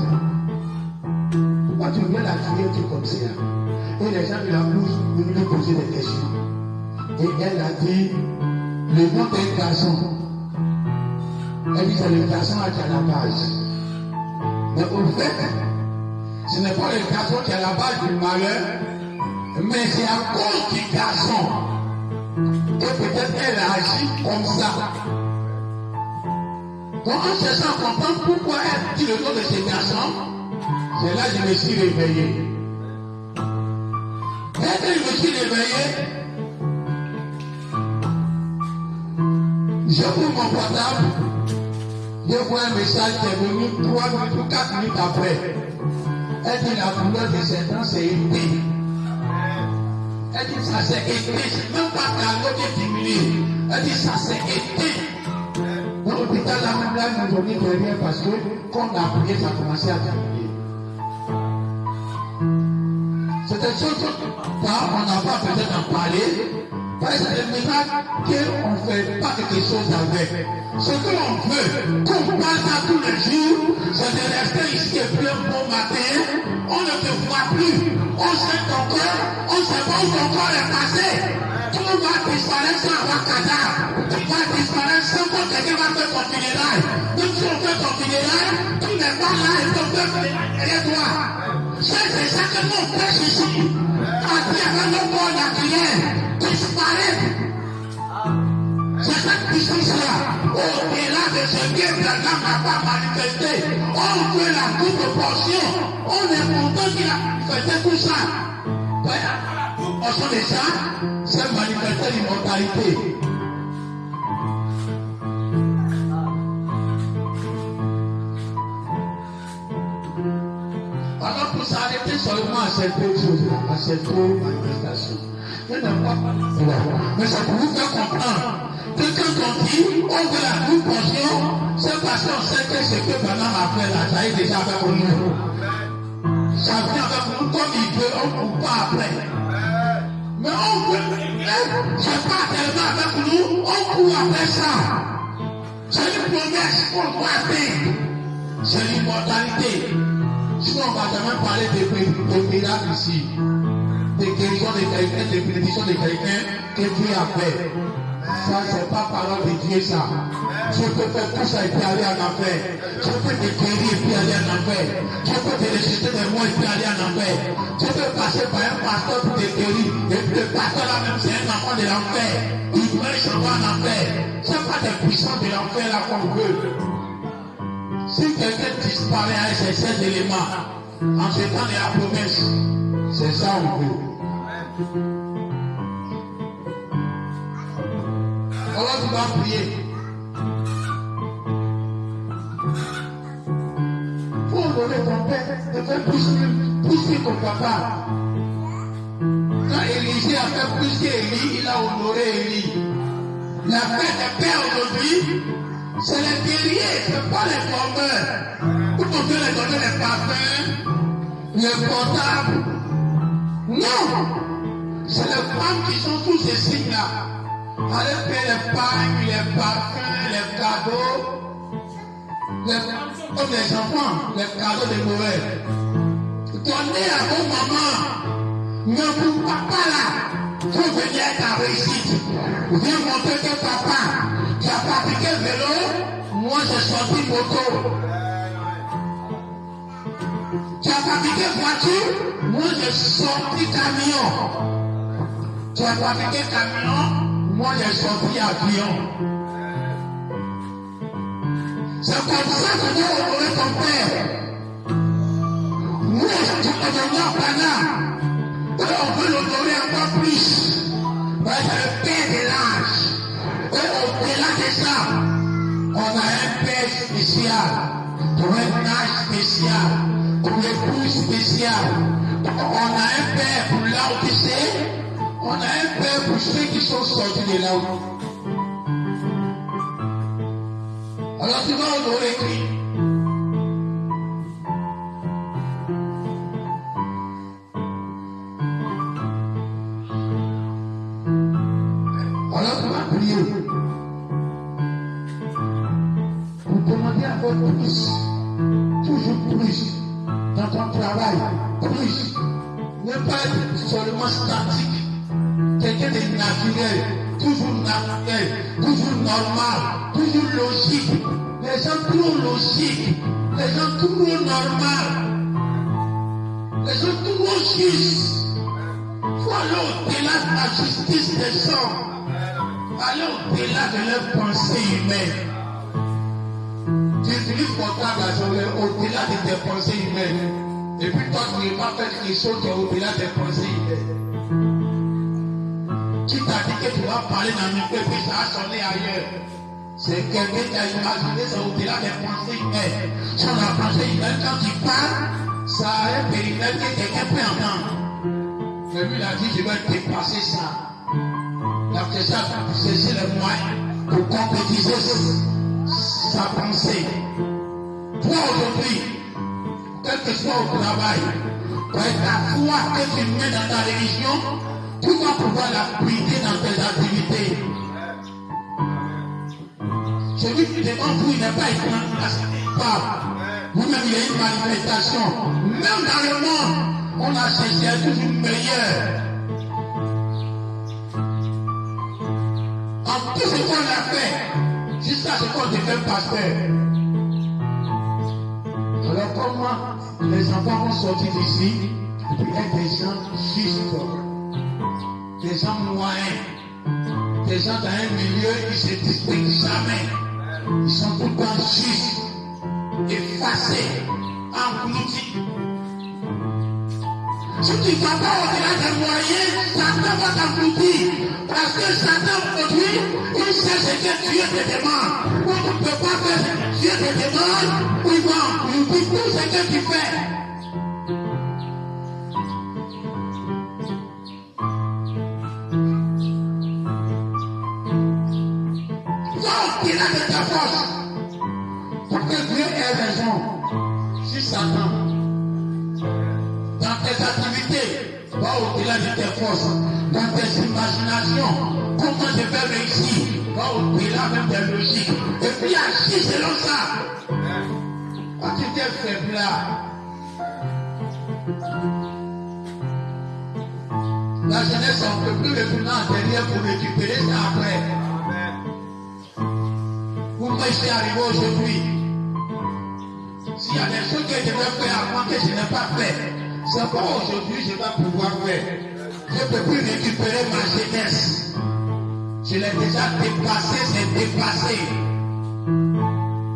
Pourquoi tu viens la tuer comme ça? Et les gens de la bouche venaient lui poser des questions. Et elle a dit, le nom d'un garçon. Elle dit, c'est le garçon qui est à la base. Mais au fait, ce n'est pas le garçon qui est à la base du malheur, mais c'est à cause du garçon que peut-être elle a agi comme ça. Donc en cherchant à comprendre pourquoi elle dit le nom de ce garçon, c'est là que je me suis réveillé. Dès que je me suis réveillé, j'ai pris mon portable, j'ai vu un message qui est venu 3 minutes ou 4 minutes après. Elle dit la couleur de ses dents c'est été. Elle dit ça c'est été, c'est même pas ta l'eau qui est diminuée. Elle dit ça c'est été. Dans l'hôpital là même là, ils nous ont dit de rien parce que quand on a prié, ça a commencé à diminuer. C'est des choses qu'on n'a pas peut-être en parler. Parce que c'est le miracle qu'on ne fait pas quelque chose avec. Ce que l'on veut, qu'on parle ça tous les jours, c'est de rester ici et puis un bon matin, on ne te voit plus. On sait ton corps, on ne sait pas où ton corps est passé. Tu vas disparaître sans avoir cadavre. Tu vas disparaître sans que quelqu'un va faire ton funérail. Même si on fait ton funérail, tu n'es pas là et ton peuple est derrière toi. C'est ça que nous prêche ici. À travers nos corps naturels, disparaître. C'est cette puissance-là. Au-delà de ce que Abraham n'a pas manifesté, on veut la double portion. On est content qu'il a manifesté tout ça. En son de ça, c'est manifester l'immortalité. Alors pour s'arrêter seulement à cette chose-là, à cette manifestation. Je n'aime pas cela. Mais ça pour vous faire comprendre que quand on dit on veut la double portion, c'est parce qu'on sait que ce que Balaam a fait là, ça est déjà avec nous. Ça vient avec nous comme il veut, on ne coupe pas après. Mais on veut, c'est pas tellement avec nous, on court après ça. C'est une promesse qu'on doit atteindre. C'est l'immortalité. Sinon, on ne va jamais parler de miracles ici. De guérison de quelqu'un, de bénédiction de quelqu'un que Dieu a fait. Ça, c'est pas parole de Dieu, ça. Je peux faire tout ça et puis aller en enfer. Je peux te guérir et puis aller en enfer. Je peux te ressusciter des morts et puis aller en enfer. Je peux passer par un pasteur pour te guérir. Et puis le pasteur là-même, c'est un enfant de l'enfer. Il prêche en enfer. C'est pas des puissants de l'enfer là qu'on veut. Si quelqu'un disparaît avec ces 7 éléments, en ce temps de la promesse, c'est ça qu'on veut. Alors tu vas prier. Faut honorer ton père, de faire plus que ton papa. Quand Élisée a fait plus qu'Élie, il a honoré Élie. La fête des pères aujourd'hui, c'est les guerriers, ce n'est pas les formeurs. Vous pouvez les donner les parfums, les portables. Non! C'est les femmes qui sont tous ces signes-là. Allez faire les pagnes, les parfums, les cadeaux. Les femmes sont comme les enfants, les cadeaux de Noël. Donnez à vos mamans. Mais pour papa là, faut venir avec ta réussite. Viens montrer que papa, tu as pratiqué le vélo, moi j'ai sorti moto. Tu as pratiqué voiture, moi j'ai sorti camion. Tu as pratiqué camion, moi j'ai sorti avion. C'est comme ça que Dieu a honoré ton père. Nous, tu es devenu Pana. Et on veut l'honorer encore plus. Mais c'est le père de l'âge. Et au-delà de ça, on a un père spécial. Pour un âge spécial. Pour l'époux spécial. On a un père pour l'Odyssée. On a un père pour ceux qui sont sortis de là. Alors tu vas honorer qui? Alors tu vas prier pour demander à votre plus, toujours plus, dans ton travail, plus. Ne pas être seulement statique, quelqu'un de naturel, toujours normal, toujours logique. Les gens trop logiques, les gens trop normaux, les gens trop justes. Il faut aller au-delà de la justice des gens, aller au-delà de leurs pensées humaines. Tu utilises ton portable au-delà de tes pensées humaines. Et puis toi, tu n'es pas fait quelque chose qui est au-delà des pensées humaines. Qui t'a dit que tu vas parler dans le micro et puis ça a sonné ailleurs? C'est quelqu'un qui a imaginé ça au-delà des pensées humaines. Sur la pensée humaine, quand tu parles, ça a un périmètre que quelqu'un peut entendre. Mais lui, il a dit, je vais dépasser ça. Il a fait ça pour cesser les moyens, pour concrétiser sa pensée. Toi, aujourd'hui, quel que soit au travail, la foi que tu mets dans ta religion, tu vas pouvoir l'appliquer dans tes activités. Celui qui devant vous, il n'est pas pas. Vous-même, il y a une manifestation. Même dans le monde, on a cherché à toujours meilleur. En tout ce qu'on a fait, jusqu'à ce qu'on devient pasteur. Alors comment les enfants vont sortir d'ici et puis être des gens justes, des gens moyens, des gens dans un milieu qui ne se distinguent jamais. Ils sont tout le temps justes, effacés, engloutis. Si tu ne vas pas au-delà des moyens, Satan va t'engloutir. Parce que Satan aujourd'hui, il sait ce que Dieu te demande. Ou tu ne peux pas faire ce que Dieu te demande, ou il dit tout ce que tu fais. Va au-delà de ta force. Pour que Dieu ait raison. Si Satan, dans tes activités, va au-delà de tes forces, dans tes imaginations, comment je vais réussir, va au-delà même des logiques, et puis agis selon ça. Quand tu t'es faible là, la jeunesse on ne peut plus retourner en derrière pour récupérer ça après. Vous me laissez arriver aujourd'hui. S'il y a des choses que je devais faire avant que je n'ai pas fait, c'est pas aujourd'hui que je vais pouvoir faire. Je ne peux plus récupérer ma jeunesse. Je l'ai déjà dépassé, c'est dépassé.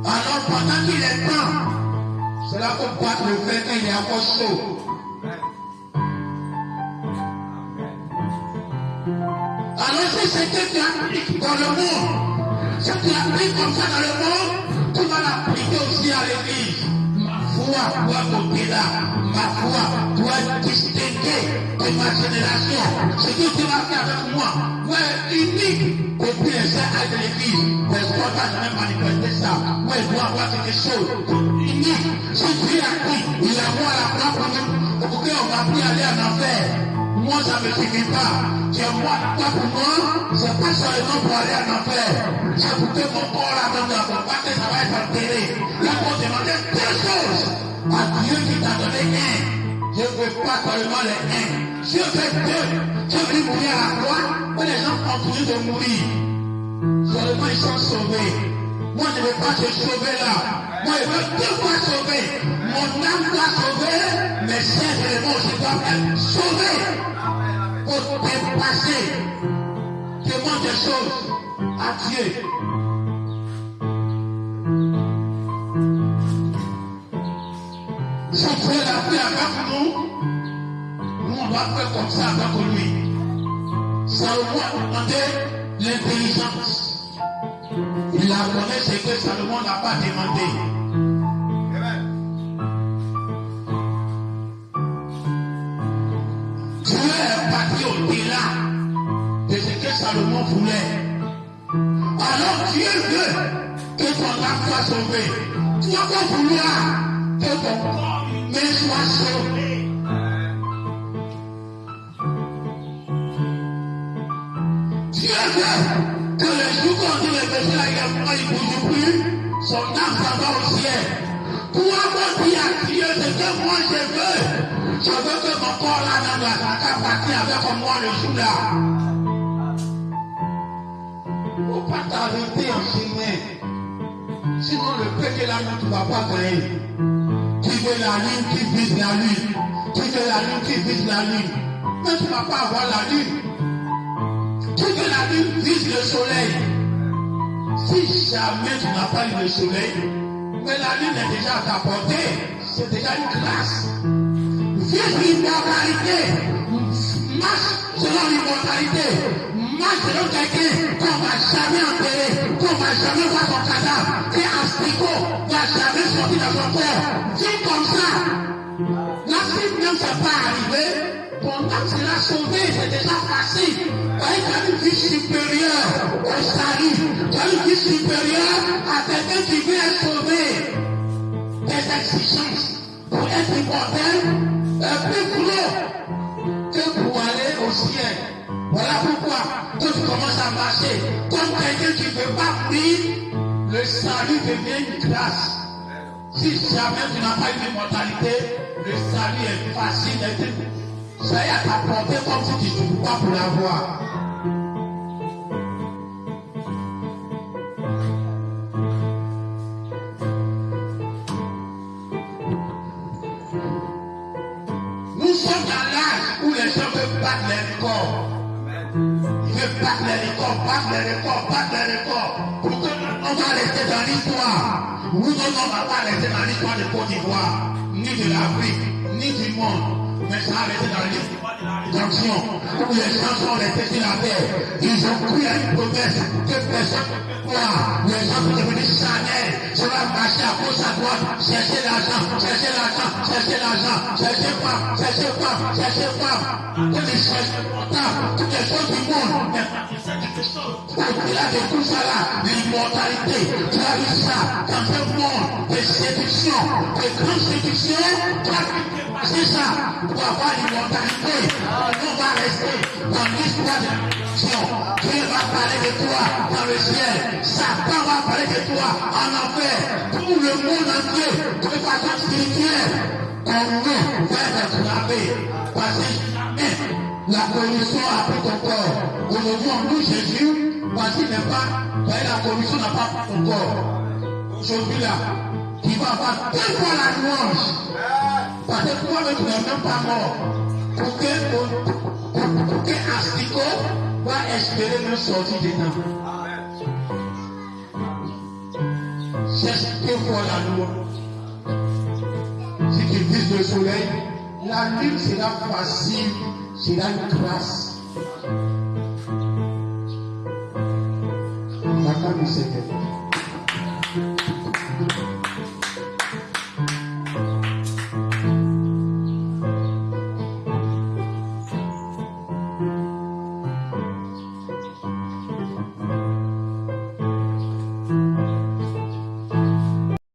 Alors pendant qu'il est temps, c'est là qu'on peut le faire quand il est encore chaud. Alors c'est ce que tu appliques dans le monde. Ce que tu appliques comme ça dans le monde, tu vas l'appliquer aussi à l'église. Ma foi doit au-delà. Ma foi doit distinguer de ma génération. Ce que tu vas faire avec moi doit être unique. Depuis les saints de l'église, les sports n'ont jamais manifesté ça. Moi, je dois avoir quelque chose unique. Si Dieu a dit, il a moi la place pour nous. Pourquoi on va plus aller en enfer? Moi, ça ne me suffit pas. C'est moi, pas pour moi, c'est pas seulement pour aller en enfer. C'est pour que mon corps là-dedans, parce que ça va être enterré. Là, on demandait deux choses à Dieu qui t'a donné un. Je ne veux pas seulement les un. Je veux deux. Je veux mourir à la croix, mais les gens continuent de mourir. Seulement ils sont sauvés. Moi, je ne veux pas se sauver là. Moi, je veux deux fois sauver. Mon âme doit sauver, mais ces éléments aussi doivent être sauvés. Pour dépasser, demande des choses à Dieu. Si Dieu l'a fait avec nous, nous on doit faire comme ça avec lui. Salomon a demandé l'intelligence. Il a donné ce que Salomon n'a pas demandé. Dieu est parti au-delà de ce que Salomon voulait. Alors Dieu veut que ton âme soit sauvée. Tu vas pas vouloir que ton corps humain soit sauvé. Dieu veut que le jour qu'on dit le péché là, il ne bouge plus, son âme s'en va au ciel. Toi, mon Dieu, à Dieu, c'est que moi je veux. Je veux que mon corps là, dans la salle, partir avec moi le jour là. Il ne faut pas t'arrêter en chemin. Sinon, le péché là, tu ne vas pas gagner. Tu veux la lune, tu vises la lune. Tu veux la lune, tu vises la lune. Mais tu ne vas pas avoir la lune. Tu veux la lune, vise le soleil. Si jamais tu n'as pas eu le soleil, mais la lune est déjà à ta portée. C'est déjà une grâce. Vise l'immortalité. Marche selon l'immortalité. Marche selon quelqu'un qu'on ne va jamais enterrer, qu'on ne va jamais voir son cadavre, qu'un asticot ne va jamais sortir dans son corps. Vis comme ça. Là, si même ça n'est pas arrivé, ton âme sera sauvée, c'est déjà facile. Tu as une vie supérieure au salut. Tu as une vie supérieure à quelqu'un qui veut être sauvé. Des exigences pour être immortel est plus gros que pour aller au ciel. Voilà pourquoi, quand tu commences à marcher comme quelqu'un qui ne veut pas mourir, le salut devient une grâce. Si jamais tu n'as pas une immortalité, le salut est facile. Ça y est à ta portée comme si tu ne peux pas pour l'avoir. Nous sommes dans l'âge où les gens veulent battre les records. Ils veulent battre les records, battre les records, battre les records. Pour que on va rester dans l'histoire. Nous, on ne va pas rester dans l'histoire de Côte d'Ivoire, ni de l'Afrique, ni du monde. Mais ça va rester dans l'histoire de la rédemption, où les gens sont restés sur la terre. Ils ont cru à une promesse que personne ne peut croire. Les gens sont devenus charnels. Ça va marcher à gauche, à droite, chercher l'argent, chercher l'argent, chercher l'argent, chercher femme, chercher femme, chercher femme. Que les cherches toutes les choses du monde. Mais tu sais quelque chose. Au-delà de tout ça là, l'immortalité, tu as vu ça dans un monde de séduction, de grande séduction, tu as vu dépasser ça pour avoir l'immortalité. On va rester dans l'histoire de la rédemption. Dieu va parler de toi dans le ciel. Satan va parler de toi en enfer. Tout le monde entier, de façon spirituelle, ton nom va être gravé. Parce que jamais la corruption a pris ton corps. Aujourd'hui, on loue Jésus parce qu'il n'est pas, la corruption n'a pas pris ton corps. Aujourd'hui là, tu vas avoir 2 fois la louange. Parce que toi-même, tu n'es même pas mort. Pour qu'un asticot va espérer même sortir dedans. Cherche 2 fois la louange. Si tu vises le soleil, la lune sera facile, sera une grâce. La grâce du Seigneur.